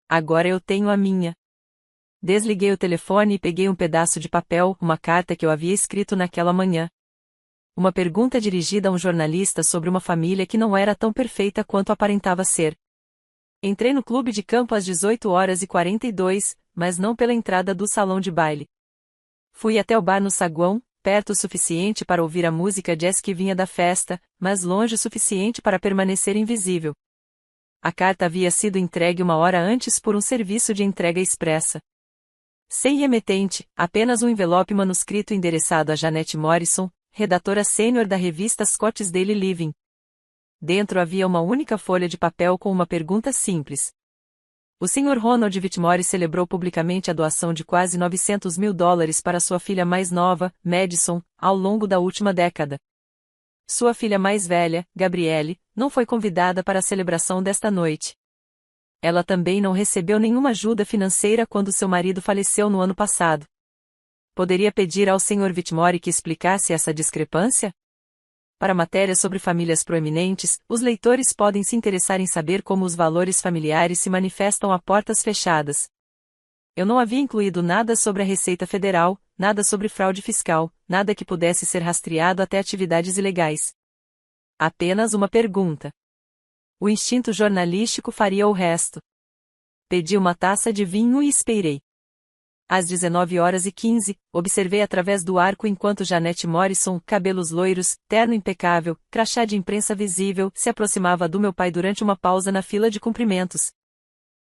Agora eu tenho a minha. Desliguei o telefone e peguei um pedaço de papel, uma carta que eu havia escrito naquela manhã. Uma pergunta dirigida a um jornalista sobre uma família que não era tão perfeita quanto aparentava ser. Entrei no clube de campo às 18h42, mas não pela entrada do salão de baile. Fui até o bar no saguão, perto o suficiente para ouvir a música jazz que vinha da festa, mas longe o suficiente para permanecer invisível. A carta havia sido entregue 1 hora antes por um serviço de entrega expressa. Sem remetente, apenas um envelope manuscrito endereçado a Janet Morrison, redatora sênior da revista Scott's Daily Living. Dentro havia uma única folha de papel com uma pergunta simples. O Sr. Ronald Whitmore celebrou publicamente a doação de quase $900 mil para sua filha mais nova, Madison, ao longo da última década. Sua filha mais velha, Gabrielle, não foi convidada para a celebração desta noite. Ela também não recebeu nenhuma ajuda financeira quando seu marido faleceu no ano passado. Poderia pedir ao Sr. Whitmore que explicasse essa discrepância? Para matérias sobre famílias proeminentes, os leitores podem se interessar em saber como os valores familiares se manifestam a portas fechadas. Eu não havia incluído nada sobre a Receita Federal, nada sobre fraude fiscal, nada que pudesse ser rastreado até atividades ilegais. Apenas uma pergunta. O instinto jornalístico faria o resto. Pedi uma taça de vinho e esperei. Às 19h15, observei através do arco enquanto Janet Morrison, cabelos loiros, terno impecável, crachá de imprensa visível, se aproximava do meu pai durante uma pausa na fila de cumprimentos.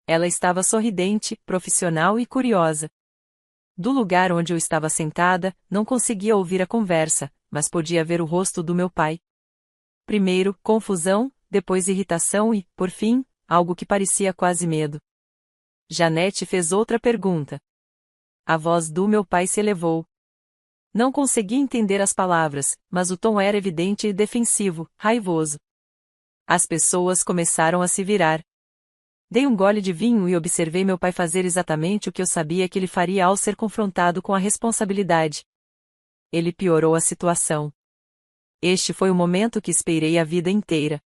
Ela estava sorridente, profissional e curiosa. Do lugar onde eu estava sentada, não conseguia ouvir a conversa, mas podia ver o rosto do meu pai. Primeiro, confusão, depois irritação e, por fim, algo que parecia quase medo. Janet fez outra pergunta. A voz do meu pai se elevou. Não consegui entender as palavras, mas o tom era evidente e defensivo, raivoso. As pessoas começaram a se virar. Dei um gole de vinho e observei meu pai fazer exatamente o que eu sabia que ele faria ao ser confrontado com a responsabilidade. Ele piorou a situação. Este foi o momento que esperei a vida inteira.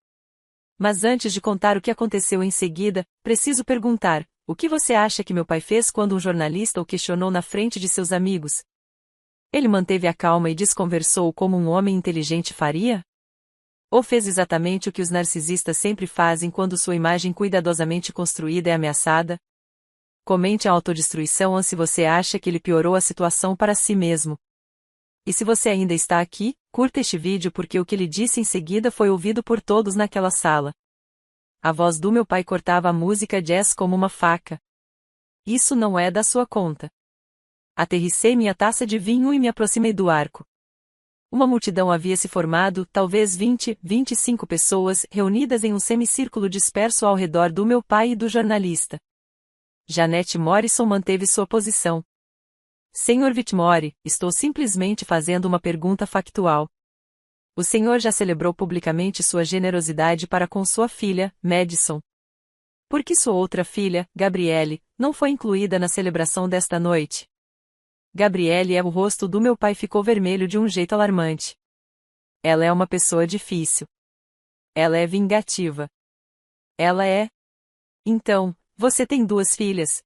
Mas antes de contar o que aconteceu em seguida, preciso perguntar: o que você acha que meu pai fez quando um jornalista o questionou na frente de seus amigos? Ele manteve a calma e desconversou como um homem inteligente faria? Ou fez exatamente o que os narcisistas sempre fazem quando sua imagem cuidadosamente construída é ameaçada? Comente a autodestruição se você acha que ele piorou a situação para si mesmo. E se você ainda está aqui, curta este vídeo porque o que ele disse em seguida foi ouvido por todos naquela sala. A voz do meu pai cortava a música jazz como uma faca. Isso não é da sua conta. Aterrissei minha taça de vinho e me aproximei do arco. Uma multidão havia se formado, talvez 20, 25 pessoas, reunidas em um semicírculo disperso ao redor do meu pai e do jornalista. Janet Morrison manteve sua posição. Sr. Whitmore, estou simplesmente fazendo uma pergunta factual. O senhor já celebrou publicamente sua generosidade para com sua filha, Madison. Por que sua outra filha, Gabriele, não foi incluída na celebração desta noite? Gabriele o rosto do meu pai ficou vermelho de um jeito alarmante. Ela é uma pessoa difícil. Ela é vingativa. Ela é... Então, você tem 2 filhas.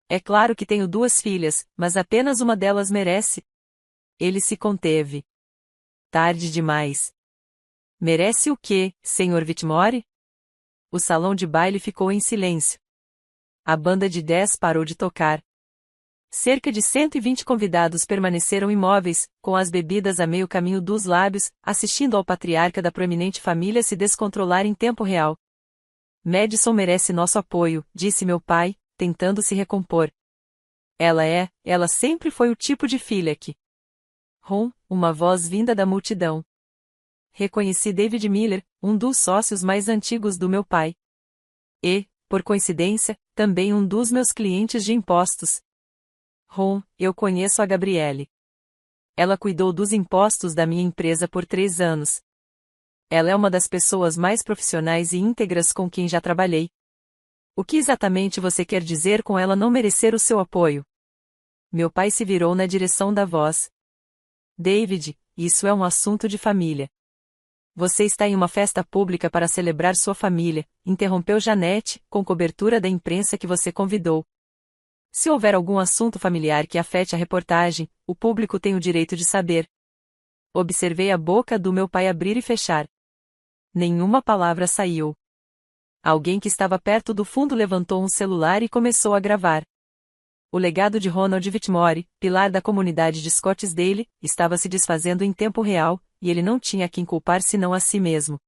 É claro que tenho 2 filhas, mas apenas uma delas merece. Ele se conteve. Tarde demais. Merece o quê, Sr. Whitmore? O salão de baile ficou em silêncio. A banda de 10 parou de tocar. Cerca de 120 convidados permaneceram imóveis, com as bebidas a meio caminho dos lábios, assistindo ao patriarca da proeminente família se descontrolar em tempo real. Madison merece nosso apoio, disse meu pai, tentando se recompor. Ela sempre foi o tipo de filha que... Uma voz vinda da multidão. Reconheci David Miller, um dos sócios mais antigos do meu pai. E, por coincidência, também um dos meus clientes de impostos. Eu conheço a Gabriele. Ela cuidou dos impostos da minha empresa por 3 anos. Ela é uma das pessoas mais profissionais e íntegras com quem já trabalhei. O que exatamente você quer dizer com ela não merecer o seu apoio? Meu pai se virou na direção da voz. David, isso é um assunto de família. Você está em uma festa pública para celebrar sua família, interrompeu Janete, com cobertura da imprensa que você convidou. Se houver algum assunto familiar que afete a reportagem, o público tem o direito de saber. Observei a boca do meu pai abrir e fechar. Nenhuma palavra saiu. Alguém que estava perto do fundo levantou um celular e começou a gravar. O legado de Ronald Whitmore, pilar da comunidade de Scottsdale, estava se desfazendo em tempo real, e ele não tinha a quem culpar senão a si mesmo.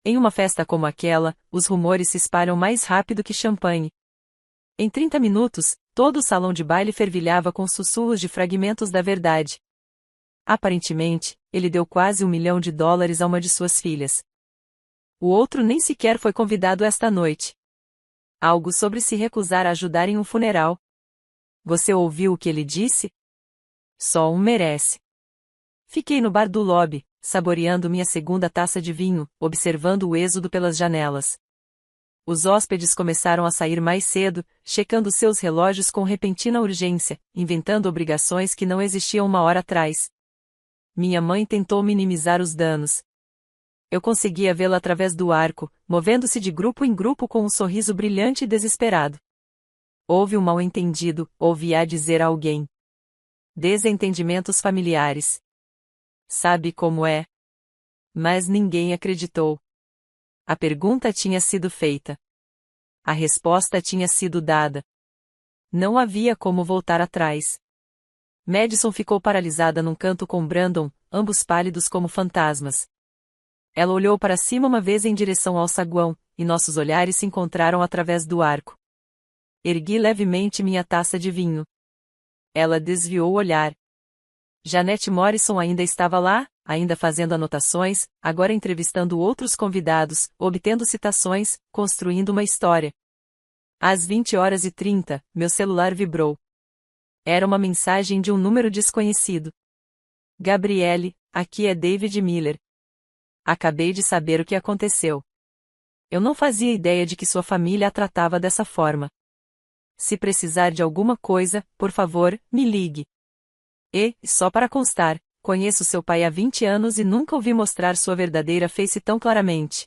Em uma festa como aquela, os rumores se espalham mais rápido que champanhe. Em 30 minutos, todo o salão de baile fervilhava com sussurros de fragmentos da verdade. Aparentemente, ele deu quase $1 milhão a uma de suas filhas. O outro nem sequer foi convidado esta noite. Algo sobre se recusar a ajudar em um funeral. Você ouviu o que ele disse? Só um merece. Fiquei no bar do lobby, saboreando minha segunda taça de vinho, observando o êxodo pelas janelas. Os hóspedes começaram a sair mais cedo, checando seus relógios com repentina urgência, inventando obrigações que não existiam 1 hora atrás. Minha mãe tentou minimizar os danos. Eu conseguia vê-la através do arco, movendo-se de grupo em grupo com um sorriso brilhante e desesperado. Houve um mal-entendido, ouvi-a dizer a alguém. Desentendimentos familiares. Sabe como é? Mas ninguém acreditou. A pergunta tinha sido feita. A resposta tinha sido dada. Não havia como voltar atrás. Madison ficou paralisada num canto com Brandon, ambos pálidos como fantasmas. Ela olhou para cima uma vez em direção ao saguão, e nossos olhares se encontraram através do arco. Ergui levemente minha taça de vinho. Ela desviou o olhar. Janete Morrison ainda estava lá, ainda fazendo anotações, agora entrevistando outros convidados, obtendo citações, construindo uma história. Às 20h30, meu celular vibrou. Era uma mensagem de um número desconhecido. Gabriele, aqui é David Miller. Acabei de saber o que aconteceu. Eu não fazia ideia de que sua família a tratava dessa forma. Se precisar de alguma coisa, por favor, me ligue. E, só para constar, conheço seu pai há 20 anos e nunca o vi mostrar sua verdadeira face tão claramente.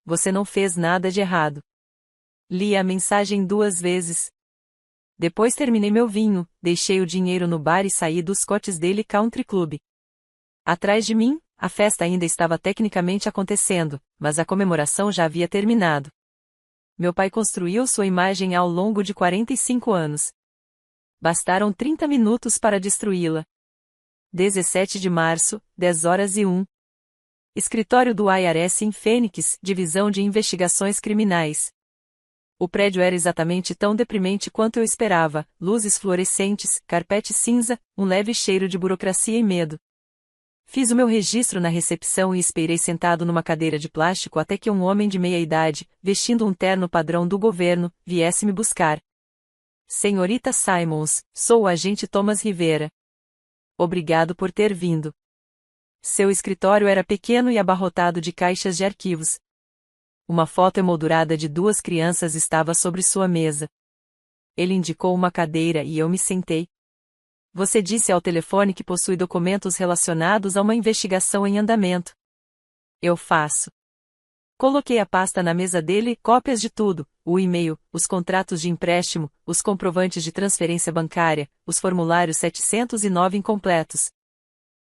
Você não fez nada de errado. Li a mensagem 2 vezes. Depois terminei meu vinho, deixei o dinheiro no bar e saí do Scottsdale Country Club. Atrás de mim, a festa ainda estava tecnicamente acontecendo, mas a comemoração já havia terminado. Meu pai construiu sua imagem ao longo de 45 anos. Bastaram 30 minutos para destruí-la. 17 de março, 10h01. Escritório do IRS em Phoenix, Divisão de Investigações Criminais. O prédio era exatamente tão deprimente quanto eu esperava, luzes fluorescentes, carpete cinza, um leve cheiro de burocracia e medo. Fiz o meu registro na recepção e esperei sentado numa cadeira de plástico até que um homem de meia idade, vestindo um terno padrão do governo, viesse me buscar. Senhorita Simons, sou o agente Thomas Rivera. Obrigado por ter vindo. Seu escritório era pequeno e abarrotado de caixas de arquivos. Uma foto emoldurada de duas crianças estava sobre sua mesa. Ele indicou uma cadeira e eu me sentei. Você disse ao telefone que possui documentos relacionados a uma investigação em andamento. Eu faço. Coloquei a pasta na mesa dele, cópias de tudo, o e-mail, os contratos de empréstimo, os comprovantes de transferência bancária, os formulários 709 incompletos.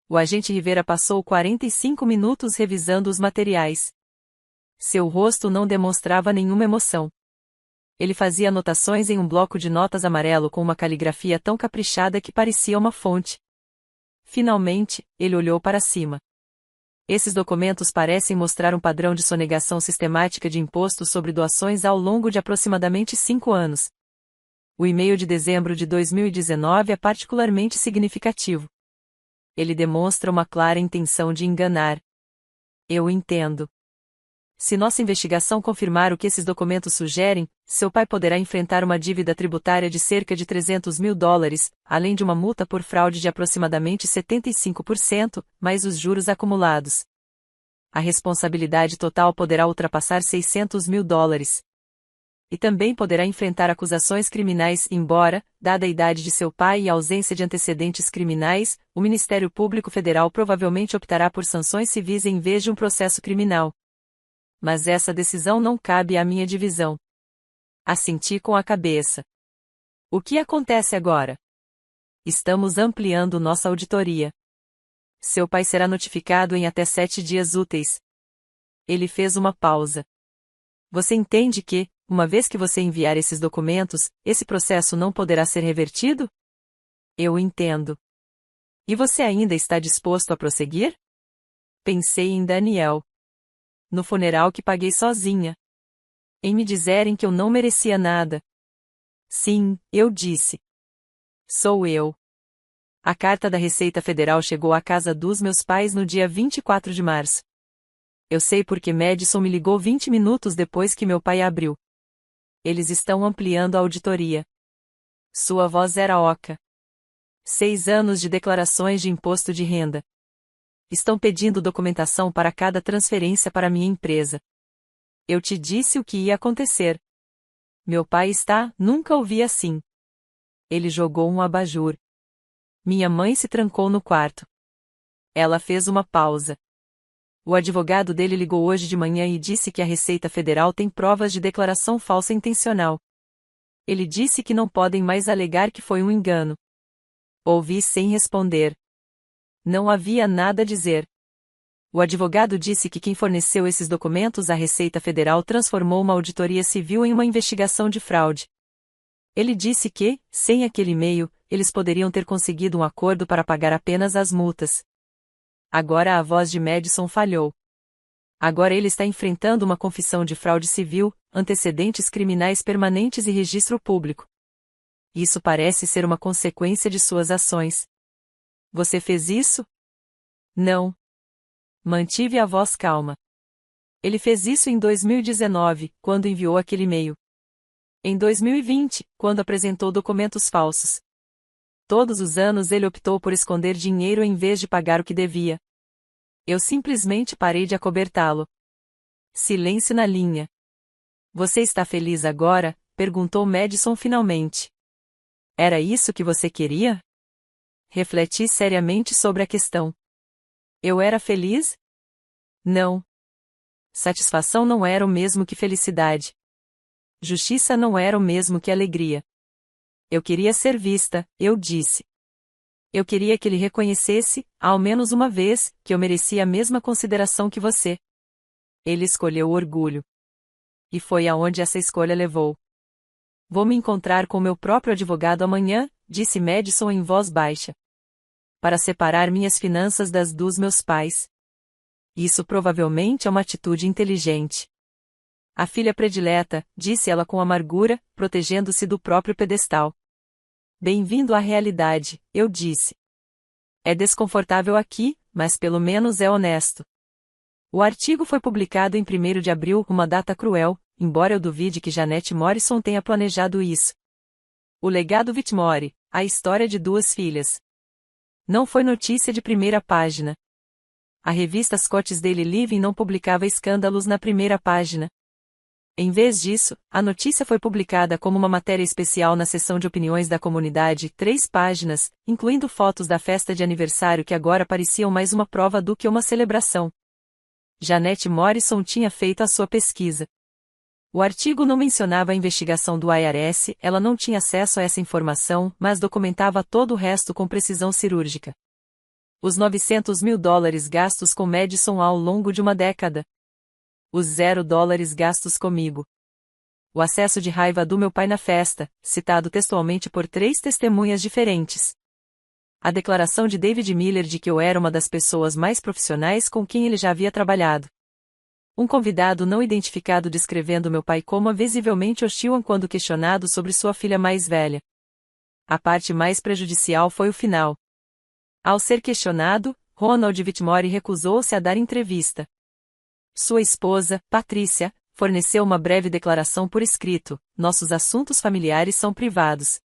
O agente Rivera passou 45 minutos revisando os materiais. Seu rosto não demonstrava nenhuma emoção. Ele fazia anotações em um bloco de notas amarelo com uma caligrafia tão caprichada que parecia uma fonte. Finalmente, ele olhou para cima. Esses documentos parecem mostrar um padrão de sonegação sistemática de impostos sobre doações ao longo de aproximadamente 5 anos. O e-mail de dezembro de 2019 é particularmente significativo. Ele demonstra uma clara intenção de enganar. Eu entendo. Se nossa investigação confirmar o que esses documentos sugerem, seu pai poderá enfrentar uma dívida tributária de cerca de US$ 300 mil, além de uma multa por fraude de aproximadamente 75%, mais os juros acumulados. A responsabilidade total poderá ultrapassar US$ 600 mil. E também poderá enfrentar acusações criminais, embora, dada a idade de seu pai e a ausência de antecedentes criminais, o Ministério Público Federal provavelmente optará por sanções civis em vez de um processo criminal. Mas essa decisão não cabe à minha divisão. Assenti com a cabeça. O que acontece agora? Estamos ampliando nossa auditoria. Seu pai será notificado em até 7 dias úteis. Ele fez uma pausa. Você entende que, uma vez que você enviar esses documentos, esse processo não poderá ser revertido? Eu entendo. E você ainda está disposto a prosseguir? Pensei em Daniel. No funeral que paguei sozinha. Em me dizerem que eu não merecia nada. Sim, eu disse. Sou eu. A carta da Receita Federal chegou à casa dos meus pais no dia 24 de março. Eu sei porque Madison me ligou 20 minutos depois que meu pai abriu. Eles estão ampliando a auditoria. Sua voz era oca. 6 anos de declarações de imposto de renda. Estão pedindo documentação para cada transferência para minha empresa. Eu te disse o que ia acontecer. Meu pai nunca ouvi assim. Ele jogou um abajur. Minha mãe se trancou no quarto. Ela fez uma pausa. O advogado dele ligou hoje de manhã e disse que a Receita Federal tem provas de declaração falsa intencional. Ele disse que não podem mais alegar que foi um engano. Ouvi sem responder. Não havia nada a dizer. O advogado disse que quem forneceu esses documentos à Receita Federal transformou uma auditoria civil em uma investigação de fraude. Ele disse que, sem aquele e-mail, eles poderiam ter conseguido um acordo para pagar apenas as multas. Agora a voz de Madison falhou. Agora ele está enfrentando uma confissão de fraude civil, antecedentes criminais permanentes e registro público. Isso parece ser uma consequência de suas ações. Você fez isso? Não. Mantive a voz calma. Ele fez isso em 2019, quando enviou aquele e-mail. Em 2020, quando apresentou documentos falsos. Todos os anos ele optou por esconder dinheiro em vez de pagar o que devia. Eu simplesmente parei de acobertá-lo. Silêncio na linha. Você está feliz agora? Perguntou Madison finalmente. Era isso que você queria? Refleti seriamente sobre a questão. Eu era feliz? Não. Satisfação não era o mesmo que felicidade. Justiça não era o mesmo que alegria. Eu queria ser vista, eu disse. Eu queria que ele reconhecesse, ao menos uma vez, que eu merecia a mesma consideração que você. Ele escolheu o orgulho. E foi aonde essa escolha levou. Vou me encontrar com meu próprio advogado amanhã, disse Madison em voz baixa. Para separar minhas finanças das dos meus pais. Isso provavelmente é uma atitude inteligente. A filha predileta, disse ela com amargura, protegendo-se do próprio pedestal. Bem-vindo à realidade, eu disse. É desconfortável aqui, mas pelo menos é honesto. O artigo foi publicado em 1º de abril, uma data cruel, embora eu duvide que Janet Morrison tenha planejado isso. O legado Whitmore, a história de 2 filhas. Não foi notícia de primeira página. A revista Scott's Daily Living não publicava escândalos na primeira página. Em vez disso, a notícia foi publicada como uma matéria especial na seção de opiniões da comunidade, 3 páginas, incluindo fotos da festa de aniversário que agora pareciam mais uma prova do que uma celebração. Janette Morrison tinha feito a sua pesquisa. O artigo não mencionava a investigação do IRS, ela não tinha acesso a essa informação, mas documentava todo o resto com precisão cirúrgica. Os 900 mil dólares gastos com Madison ao longo de uma década. Os $0 gastos comigo. O acesso de raiva do meu pai na festa, citado textualmente por 3 testemunhas diferentes. A declaração de David Miller de que eu era uma das pessoas mais profissionais com quem ele já havia trabalhado. Um convidado não identificado descrevendo meu pai como visivelmente hostil quando questionado sobre sua filha mais velha. A parte mais prejudicial foi o final. Ao ser questionado, Ronald Whitmore recusou-se a dar entrevista. Sua esposa, Patrícia, forneceu uma breve declaração por escrito: nossos assuntos familiares são privados.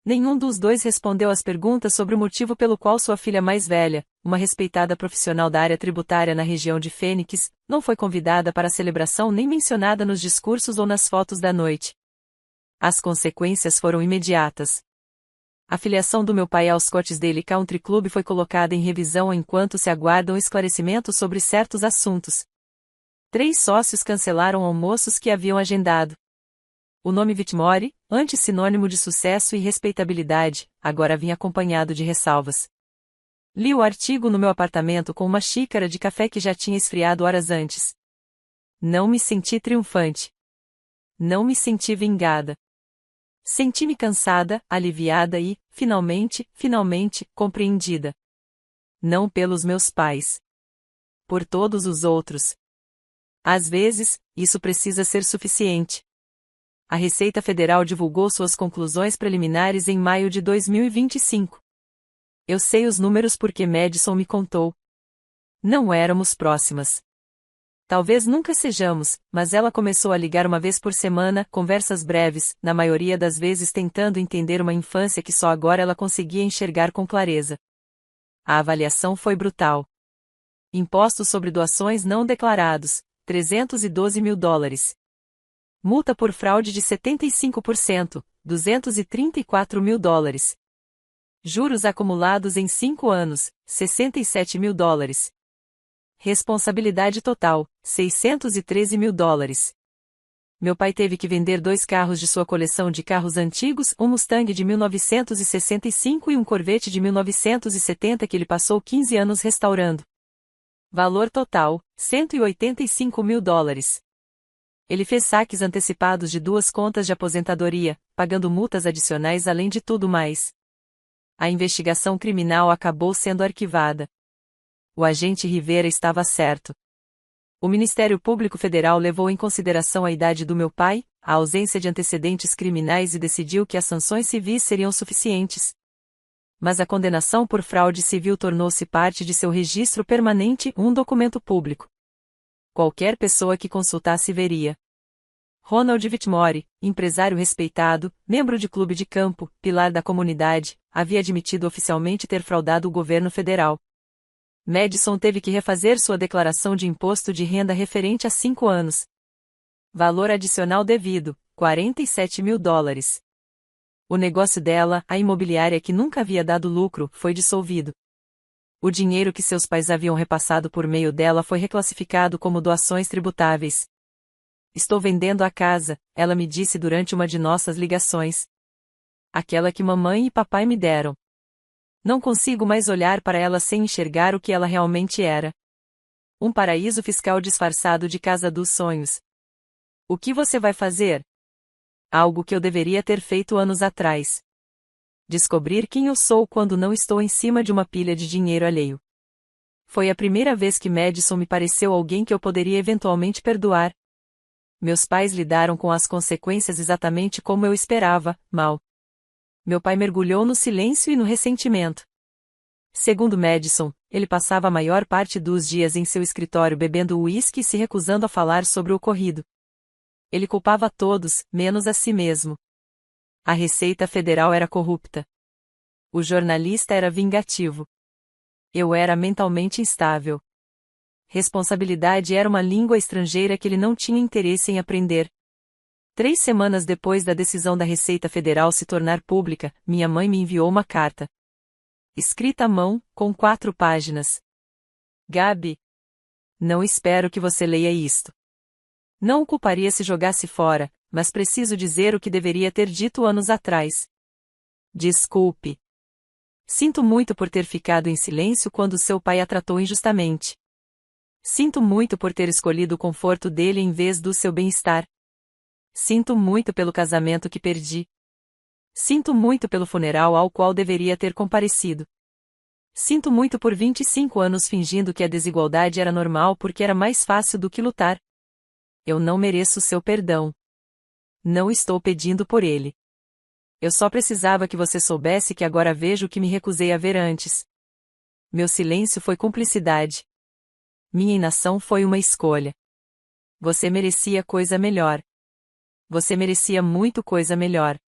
Nenhum dos dois respondeu às perguntas sobre o motivo pelo qual sua filha mais velha, uma respeitada profissional da área tributária na região de Phoenix, não foi convidada para a celebração nem mencionada nos discursos ou nas fotos da noite. As consequências foram imediatas. A filiação do meu pai ao Scottsdale Country Club foi colocada em revisão enquanto se aguardam esclarecimentos sobre certos assuntos. 3 sócios cancelaram almoços que haviam agendado. O nome Whitmore, antes sinônimo de sucesso e respeitabilidade, agora vinha acompanhado de ressalvas. Li o artigo no meu apartamento com uma xícara de café que já tinha esfriado horas antes. Não me senti triunfante. Não me senti vingada. Senti-me cansada, aliviada e, finalmente, compreendida. Não pelos meus pais. Por todos os outros. Às vezes, isso precisa ser suficiente. A Receita Federal divulgou suas conclusões preliminares em maio de 2025. Eu sei os números porque Madison me contou. Não éramos próximas. Talvez nunca sejamos, mas ela começou a ligar uma vez por semana, conversas breves, na maioria das vezes tentando entender uma infância que só agora ela conseguia enxergar com clareza. A avaliação foi brutal. Impostos sobre doações não declarados, $312 mil. Multa por fraude de 75%, $234 mil. Juros acumulados em 5 anos, $67 mil. Responsabilidade total, $613 mil. Meu pai teve que vender 2 carros de sua coleção de carros antigos, um Mustang de 1965 e um Corvette de 1970 que ele passou 15 anos restaurando. Valor total, $185 mil. Ele fez saques antecipados de 2 contas de aposentadoria, pagando multas adicionais além de tudo mais. A investigação criminal acabou sendo arquivada. O agente Rivera estava certo. O Ministério Público Federal levou em consideração a idade do meu pai, a ausência de antecedentes criminais e decidiu que as sanções civis seriam suficientes. Mas a condenação por fraude civil tornou-se parte de seu registro permanente, um documento público. Qualquer pessoa que consultasse veria. Ronald Whitmore, empresário respeitado, membro de clube de campo, pilar da comunidade, havia admitido oficialmente ter fraudado o governo federal. Madison teve que refazer sua declaração de imposto de renda referente a 5 anos. Valor adicional devido, $47 mil. O negócio dela, a imobiliária que nunca havia dado lucro, foi dissolvido. O dinheiro que seus pais haviam repassado por meio dela foi reclassificado como doações tributáveis. Estou vendendo a casa, ela me disse durante uma de nossas ligações. Aquela que mamãe e papai me deram. Não consigo mais olhar para ela sem enxergar o que ela realmente era. Um paraíso fiscal disfarçado de casa dos sonhos. O que você vai fazer? Algo que eu deveria ter feito anos atrás. Descobrir quem eu sou quando não estou em cima de uma pilha de dinheiro alheio. Foi a primeira vez que Madison me pareceu alguém que eu poderia eventualmente perdoar. Meus pais lidaram com as consequências exatamente como eu esperava, mal. Meu pai mergulhou no silêncio e no ressentimento. Segundo Madison, ele passava a maior parte dos dias em seu escritório bebendo uísque e se recusando a falar sobre o ocorrido. Ele culpava todos, menos a si mesmo. A Receita Federal era corrupta. O jornalista era vingativo. Eu era mentalmente instável. responsabilidade era uma língua estrangeira que ele não tinha interesse em aprender. 3 semanas depois da decisão da Receita Federal se tornar pública, minha mãe me enviou uma carta. Escrita à mão, com 4 páginas. Gabi, não espero que você leia isto. Não o culparia se jogasse fora, mas preciso dizer o que deveria ter dito anos atrás. Desculpe. Sinto muito por ter ficado em silêncio quando seu pai a tratou injustamente. Sinto muito por ter escolhido o conforto dele em vez do seu bem-estar. Sinto muito pelo casamento que perdi. Sinto muito pelo funeral ao qual deveria ter comparecido. Sinto muito por 25 anos fingindo que a desigualdade era normal porque era mais fácil do que lutar. Eu não mereço seu perdão. Não estou pedindo por ele. Eu só precisava que você soubesse que agora vejo o que me recusei a ver antes. Meu silêncio foi cumplicidade. Minha inação foi uma escolha. Você merecia coisa melhor. Você merecia muito coisa melhor.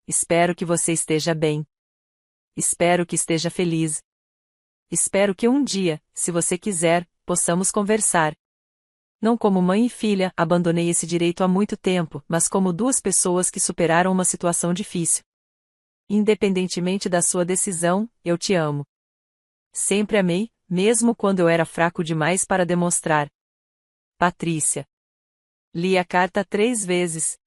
Espero que você esteja bem. Espero que esteja feliz. Espero que um dia, se você quiser, possamos conversar. Não como mãe e filha, abandonei esse direito há muito tempo, mas como 2 pessoas que superaram uma situação difícil. Independentemente da sua decisão, eu te amo. Sempre amei, mesmo quando eu era fraco demais para demonstrar. Patrícia. Li a carta 3 vezes.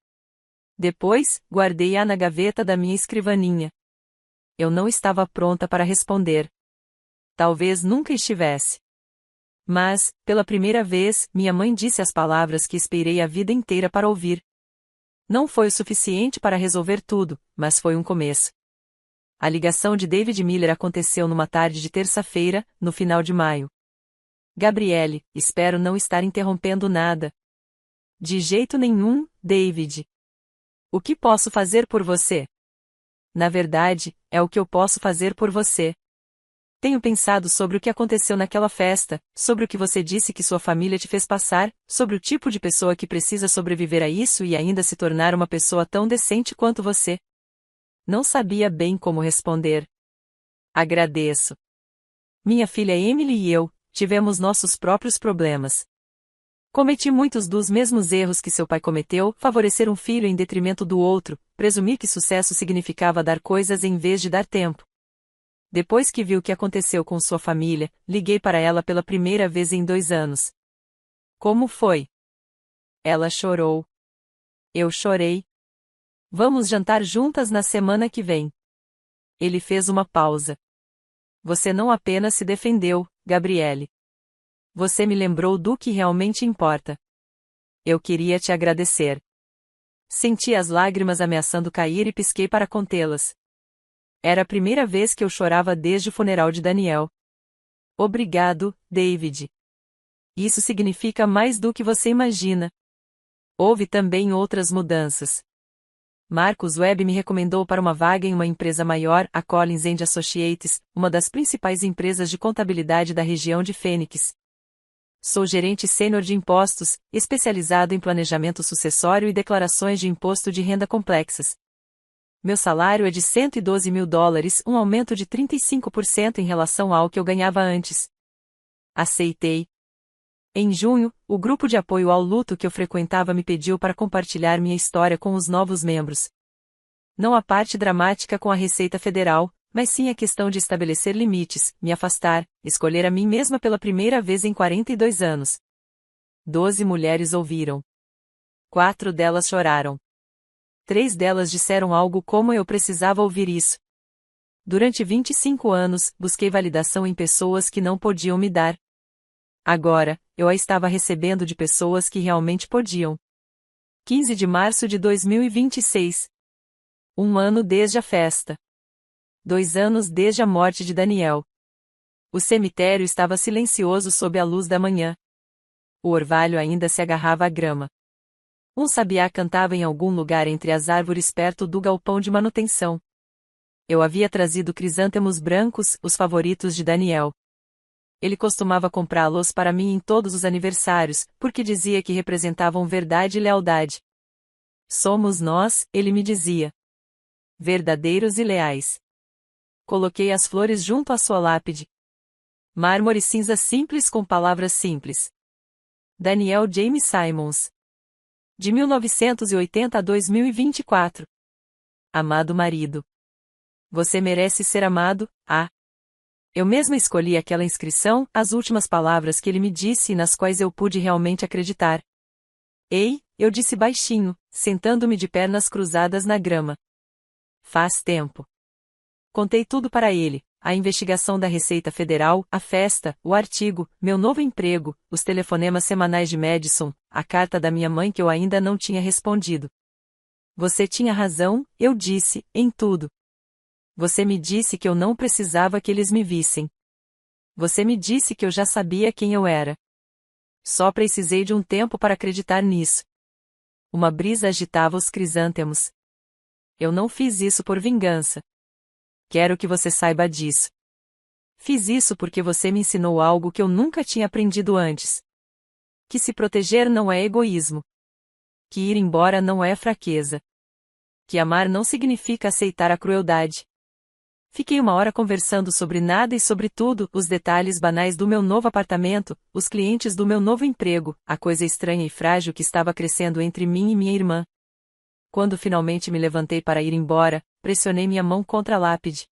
Depois, guardei-a na gaveta da minha escrivaninha. Eu não estava pronta para responder. Talvez nunca estivesse. Mas, pela primeira vez, minha mãe disse as palavras que esperei a vida inteira para ouvir. Não foi o suficiente para resolver tudo, mas foi um começo. A ligação de David Miller aconteceu numa tarde de terça-feira, no final de maio. Gabriele, espero não estar interrompendo nada. De jeito nenhum, David. O que posso fazer por você? Na verdade, é o que eu posso fazer por você. Tenho pensado sobre o que aconteceu naquela festa, sobre o que você disse que sua família te fez passar, sobre o tipo de pessoa que precisa sobreviver a isso e ainda se tornar uma pessoa tão decente quanto você. Não sabia bem como responder. Agradeço. Minha filha Emily e eu tivemos nossos próprios problemas. Cometi muitos dos mesmos erros que seu pai cometeu, favorecer um filho em detrimento do outro, presumir que sucesso significava dar coisas em vez de dar tempo. Depois que vi o que aconteceu com sua família, liguei para ela pela primeira vez em 2 anos. Como foi? Ela chorou. Eu chorei. Vamos jantar juntas na semana que vem. Ele fez uma pausa. Você não apenas se defendeu, Gabriele. Você me lembrou do que realmente importa. Eu queria te agradecer. Senti as lágrimas ameaçando cair e pisquei para contê-las. Era a primeira vez que eu chorava desde o funeral de Daniel. Obrigado, David. Isso significa mais do que você imagina. Houve também outras mudanças. Marcus Webb me recomendou para uma vaga em uma empresa maior, a Collins & Associates, uma das principais empresas de contabilidade da região de Phoenix. Sou gerente sênior de impostos, especializado em planejamento sucessório e declarações de imposto de renda complexas. Meu salário é de $112 mil, um aumento de 35% em relação ao que eu ganhava antes. Aceitei. Em junho, o grupo de apoio ao luto que eu frequentava me pediu para compartilhar minha história com os novos membros. Não a parte dramática com a Receita Federal, mas sim a questão de estabelecer limites, me afastar, escolher a mim mesma pela primeira vez em 42 anos. 12 mulheres ouviram. 4 delas choraram. 3 delas disseram algo como eu precisava ouvir isso. Durante 25 anos, busquei validação em pessoas que não podiam me dar. Agora, eu a estava recebendo de pessoas que realmente podiam. 15 de março de 2026. 1 ano desde a festa. 2 anos desde a morte de Daniel. O cemitério estava silencioso sob a luz da manhã. O orvalho ainda se agarrava à grama. Um sabiá cantava em algum lugar entre as árvores perto do galpão de manutenção. Eu havia trazido crisântemos brancos, os favoritos de Daniel. Ele costumava comprá-los para mim em todos os aniversários, porque dizia que representavam verdade e lealdade. Somos nós, ele me dizia. Verdadeiros e leais. Coloquei as flores junto à sua lápide. Mármore cinza simples com palavras simples. Daniel James Simons. De 1980 a 2024. Amado marido. Você merece ser amado, ah. Eu mesma escolhi aquela inscrição, as últimas palavras que ele me disse e nas quais eu pude realmente acreditar. Ei, eu disse baixinho, sentando-me de pernas cruzadas na grama. Faz tempo. Contei tudo para ele, a investigação da Receita Federal, a festa, o artigo, meu novo emprego, os telefonemas semanais de Madison, a carta da minha mãe que eu ainda não tinha respondido. Você tinha razão, eu disse, em tudo. Você me disse que eu não precisava que eles me vissem. Você me disse que eu já sabia quem eu era. Só precisei de um tempo para acreditar nisso. Uma brisa agitava os crisântemos. Eu não fiz isso por vingança. Quero que você saiba disso. Fiz isso porque você me ensinou algo que eu nunca tinha aprendido antes. Que se proteger não é egoísmo. Que ir embora não é fraqueza. Que amar não significa aceitar a crueldade. Fiquei uma hora conversando sobre nada e sobre tudo, os detalhes banais do meu novo apartamento, os clientes do meu novo emprego, a coisa estranha e frágil que estava crescendo entre mim e minha irmã. Quando finalmente me levantei para ir embora, pressionei minha mão contra a lápide.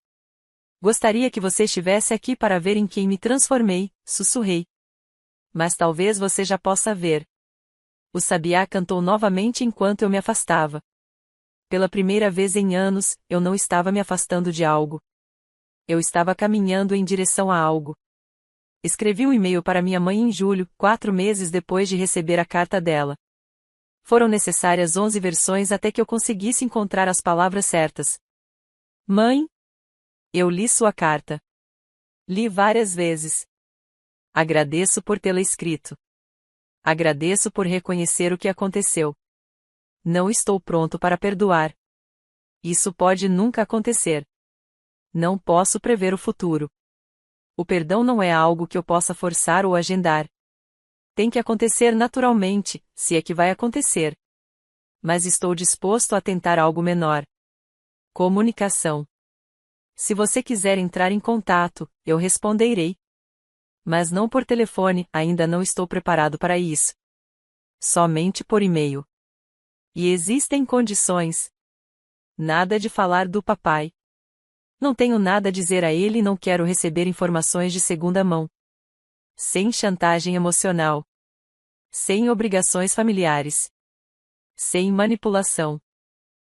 Gostaria que você estivesse aqui para ver em quem me transformei, sussurrei. Mas talvez você já possa ver. O sabiá cantou novamente enquanto eu me afastava. Pela primeira vez em anos, eu não estava me afastando de algo. Eu estava caminhando em direção a algo. Escrevi um e-mail para minha mãe em julho, 4 meses depois de receber a carta dela. Foram necessárias 11 versões até que eu conseguisse encontrar as palavras certas. Mãe? Eu li sua carta. Li várias vezes. Agradeço por tê-la escrito. Agradeço por reconhecer o que aconteceu. Não estou pronto para perdoar. Isso pode nunca acontecer. Não posso prever o futuro. O perdão não é algo que eu possa forçar ou agendar. Tem que acontecer naturalmente, se é que vai acontecer. Mas estou disposto a tentar algo menor. Comunicação. Se você quiser entrar em contato, eu responderei. Mas não por telefone, ainda não estou preparado para isso. Somente por e-mail. E existem condições. Nada de falar do papai. Não tenho nada a dizer a ele e não quero receber informações de segunda mão. Sem chantagem emocional. Sem obrigações familiares. Sem manipulação.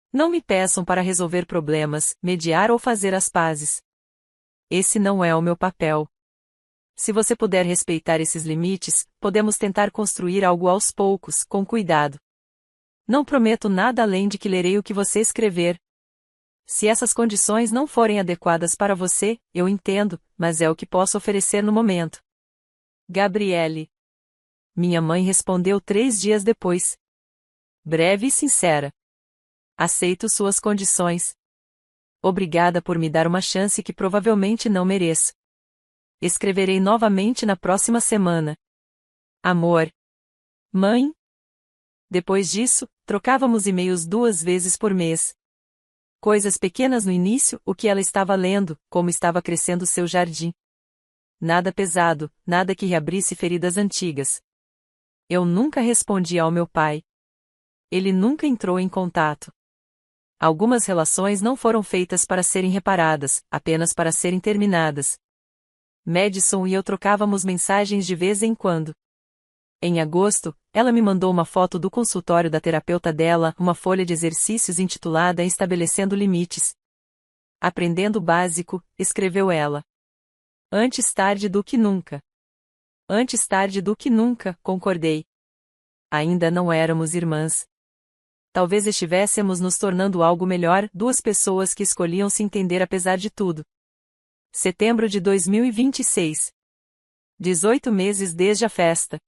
Não me peçam para resolver problemas, mediar ou fazer as pazes. Esse não é o meu papel. Se você puder respeitar esses limites, podemos tentar construir algo aos poucos, com cuidado. Não prometo nada além de que lerei o que você escrever. Se essas condições não forem adequadas para você, eu entendo, mas é o que posso oferecer no momento. Gabriele. Minha mãe respondeu 3 dias depois. Breve e sincera. Aceito suas condições. Obrigada por me dar uma chance que provavelmente não mereço. Escreverei novamente na próxima semana. Amor. Mãe? Depois disso, trocávamos e-mails 2 vezes por mês. Coisas pequenas no início, o que ela estava lendo, como estava crescendo seu jardim. Nada pesado, nada que reabrisse feridas antigas. Eu nunca respondi ao meu pai. Ele nunca entrou em contato. Algumas relações não foram feitas para serem reparadas, apenas para serem terminadas. Madison e eu trocávamos mensagens de vez em quando. Em agosto, ela me mandou uma foto do consultório da terapeuta dela, uma folha de exercícios intitulada Estabelecendo Limites. Aprendendo o básico, escreveu ela. Antes tarde do que nunca. Antes tarde do que nunca, concordei. Ainda não éramos irmãs. Talvez estivéssemos nos tornando algo melhor, 2 pessoas que escolhiam se entender apesar de tudo. Setembro de 2026. 18 meses desde a festa.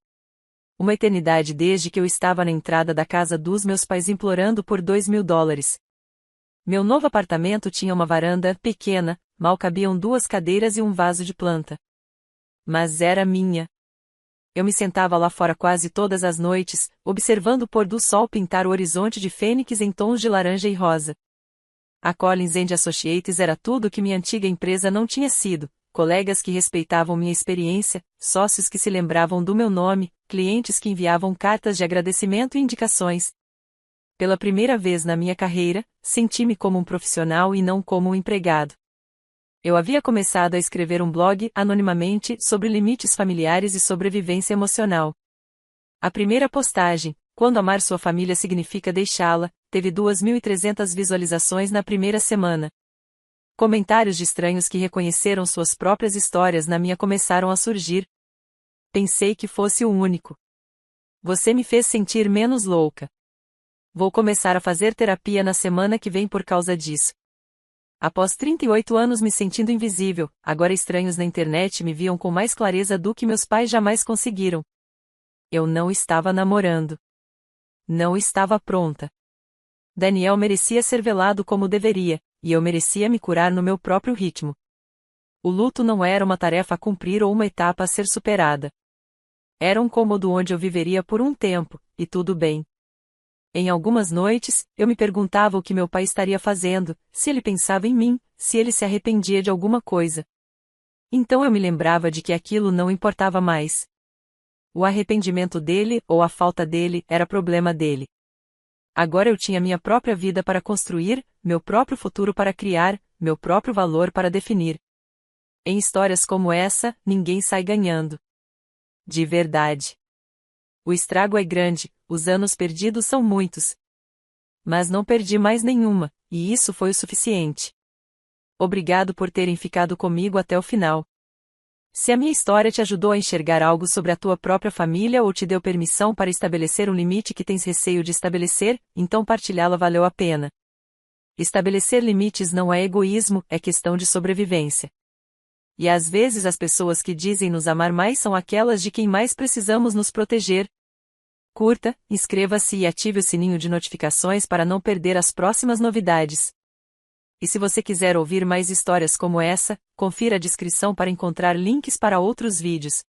Uma eternidade desde que eu estava na entrada da casa dos meus pais implorando por $2.000. Meu novo apartamento tinha uma varanda pequena, mal cabiam 2 cadeiras e um vaso de planta. Mas era minha. Eu me sentava lá fora quase todas as noites, observando o pôr do sol pintar o horizonte de fênix em tons de laranja e rosa. A Collins & Associates era tudo o que minha antiga empresa não tinha sido, colegas que respeitavam minha experiência, sócios que se lembravam do meu nome, clientes que enviavam cartas de agradecimento e indicações. Pela primeira vez na minha carreira, senti-me como um profissional e não como um empregado. Eu havia começado a escrever um blog, anonimamente, sobre limites familiares e sobrevivência emocional. A primeira postagem, Quando amar sua família significa deixá-la, teve 2.300 visualizações na primeira semana. Comentários de estranhos que reconheceram suas próprias histórias na minha começaram a surgir. Pensei que fosse o único. Você me fez sentir menos louca. Vou começar a fazer terapia na semana que vem por causa disso. Após 38 anos me sentindo invisível, agora estranhos na internet me viam com mais clareza do que meus pais jamais conseguiram. Eu não estava namorando. Não estava pronta. Daniel merecia ser velado como deveria, e eu merecia me curar no meu próprio ritmo. O luto não era uma tarefa a cumprir ou uma etapa a ser superada. Era um cômodo onde eu viveria por um tempo, e tudo bem. Em algumas noites, eu me perguntava o que meu pai estaria fazendo, se ele pensava em mim, se ele se arrependia de alguma coisa. Então eu me lembrava de que aquilo não importava mais. O arrependimento dele, ou a falta dele, era problema dele. Agora eu tinha minha própria vida para construir, meu próprio futuro para criar, meu próprio valor para definir. Em histórias como essa, ninguém sai ganhando. De verdade. O estrago é grande, os anos perdidos são muitos. Mas não perdi mais nenhuma, e isso foi o suficiente. Obrigado por terem ficado comigo até o final. Se a minha história te ajudou a enxergar algo sobre a tua própria família ou te deu permissão para estabelecer um limite que tens receio de estabelecer, então partilhá-la valeu a pena. Estabelecer limites não é egoísmo, é questão de sobrevivência. E às vezes as pessoas que dizem nos amar mais são aquelas de quem mais precisamos nos proteger. Curta, inscreva-se e ative o sininho de notificações para não perder as próximas novidades. E se você quiser ouvir mais histórias como essa, confira a descrição para encontrar links para outros vídeos.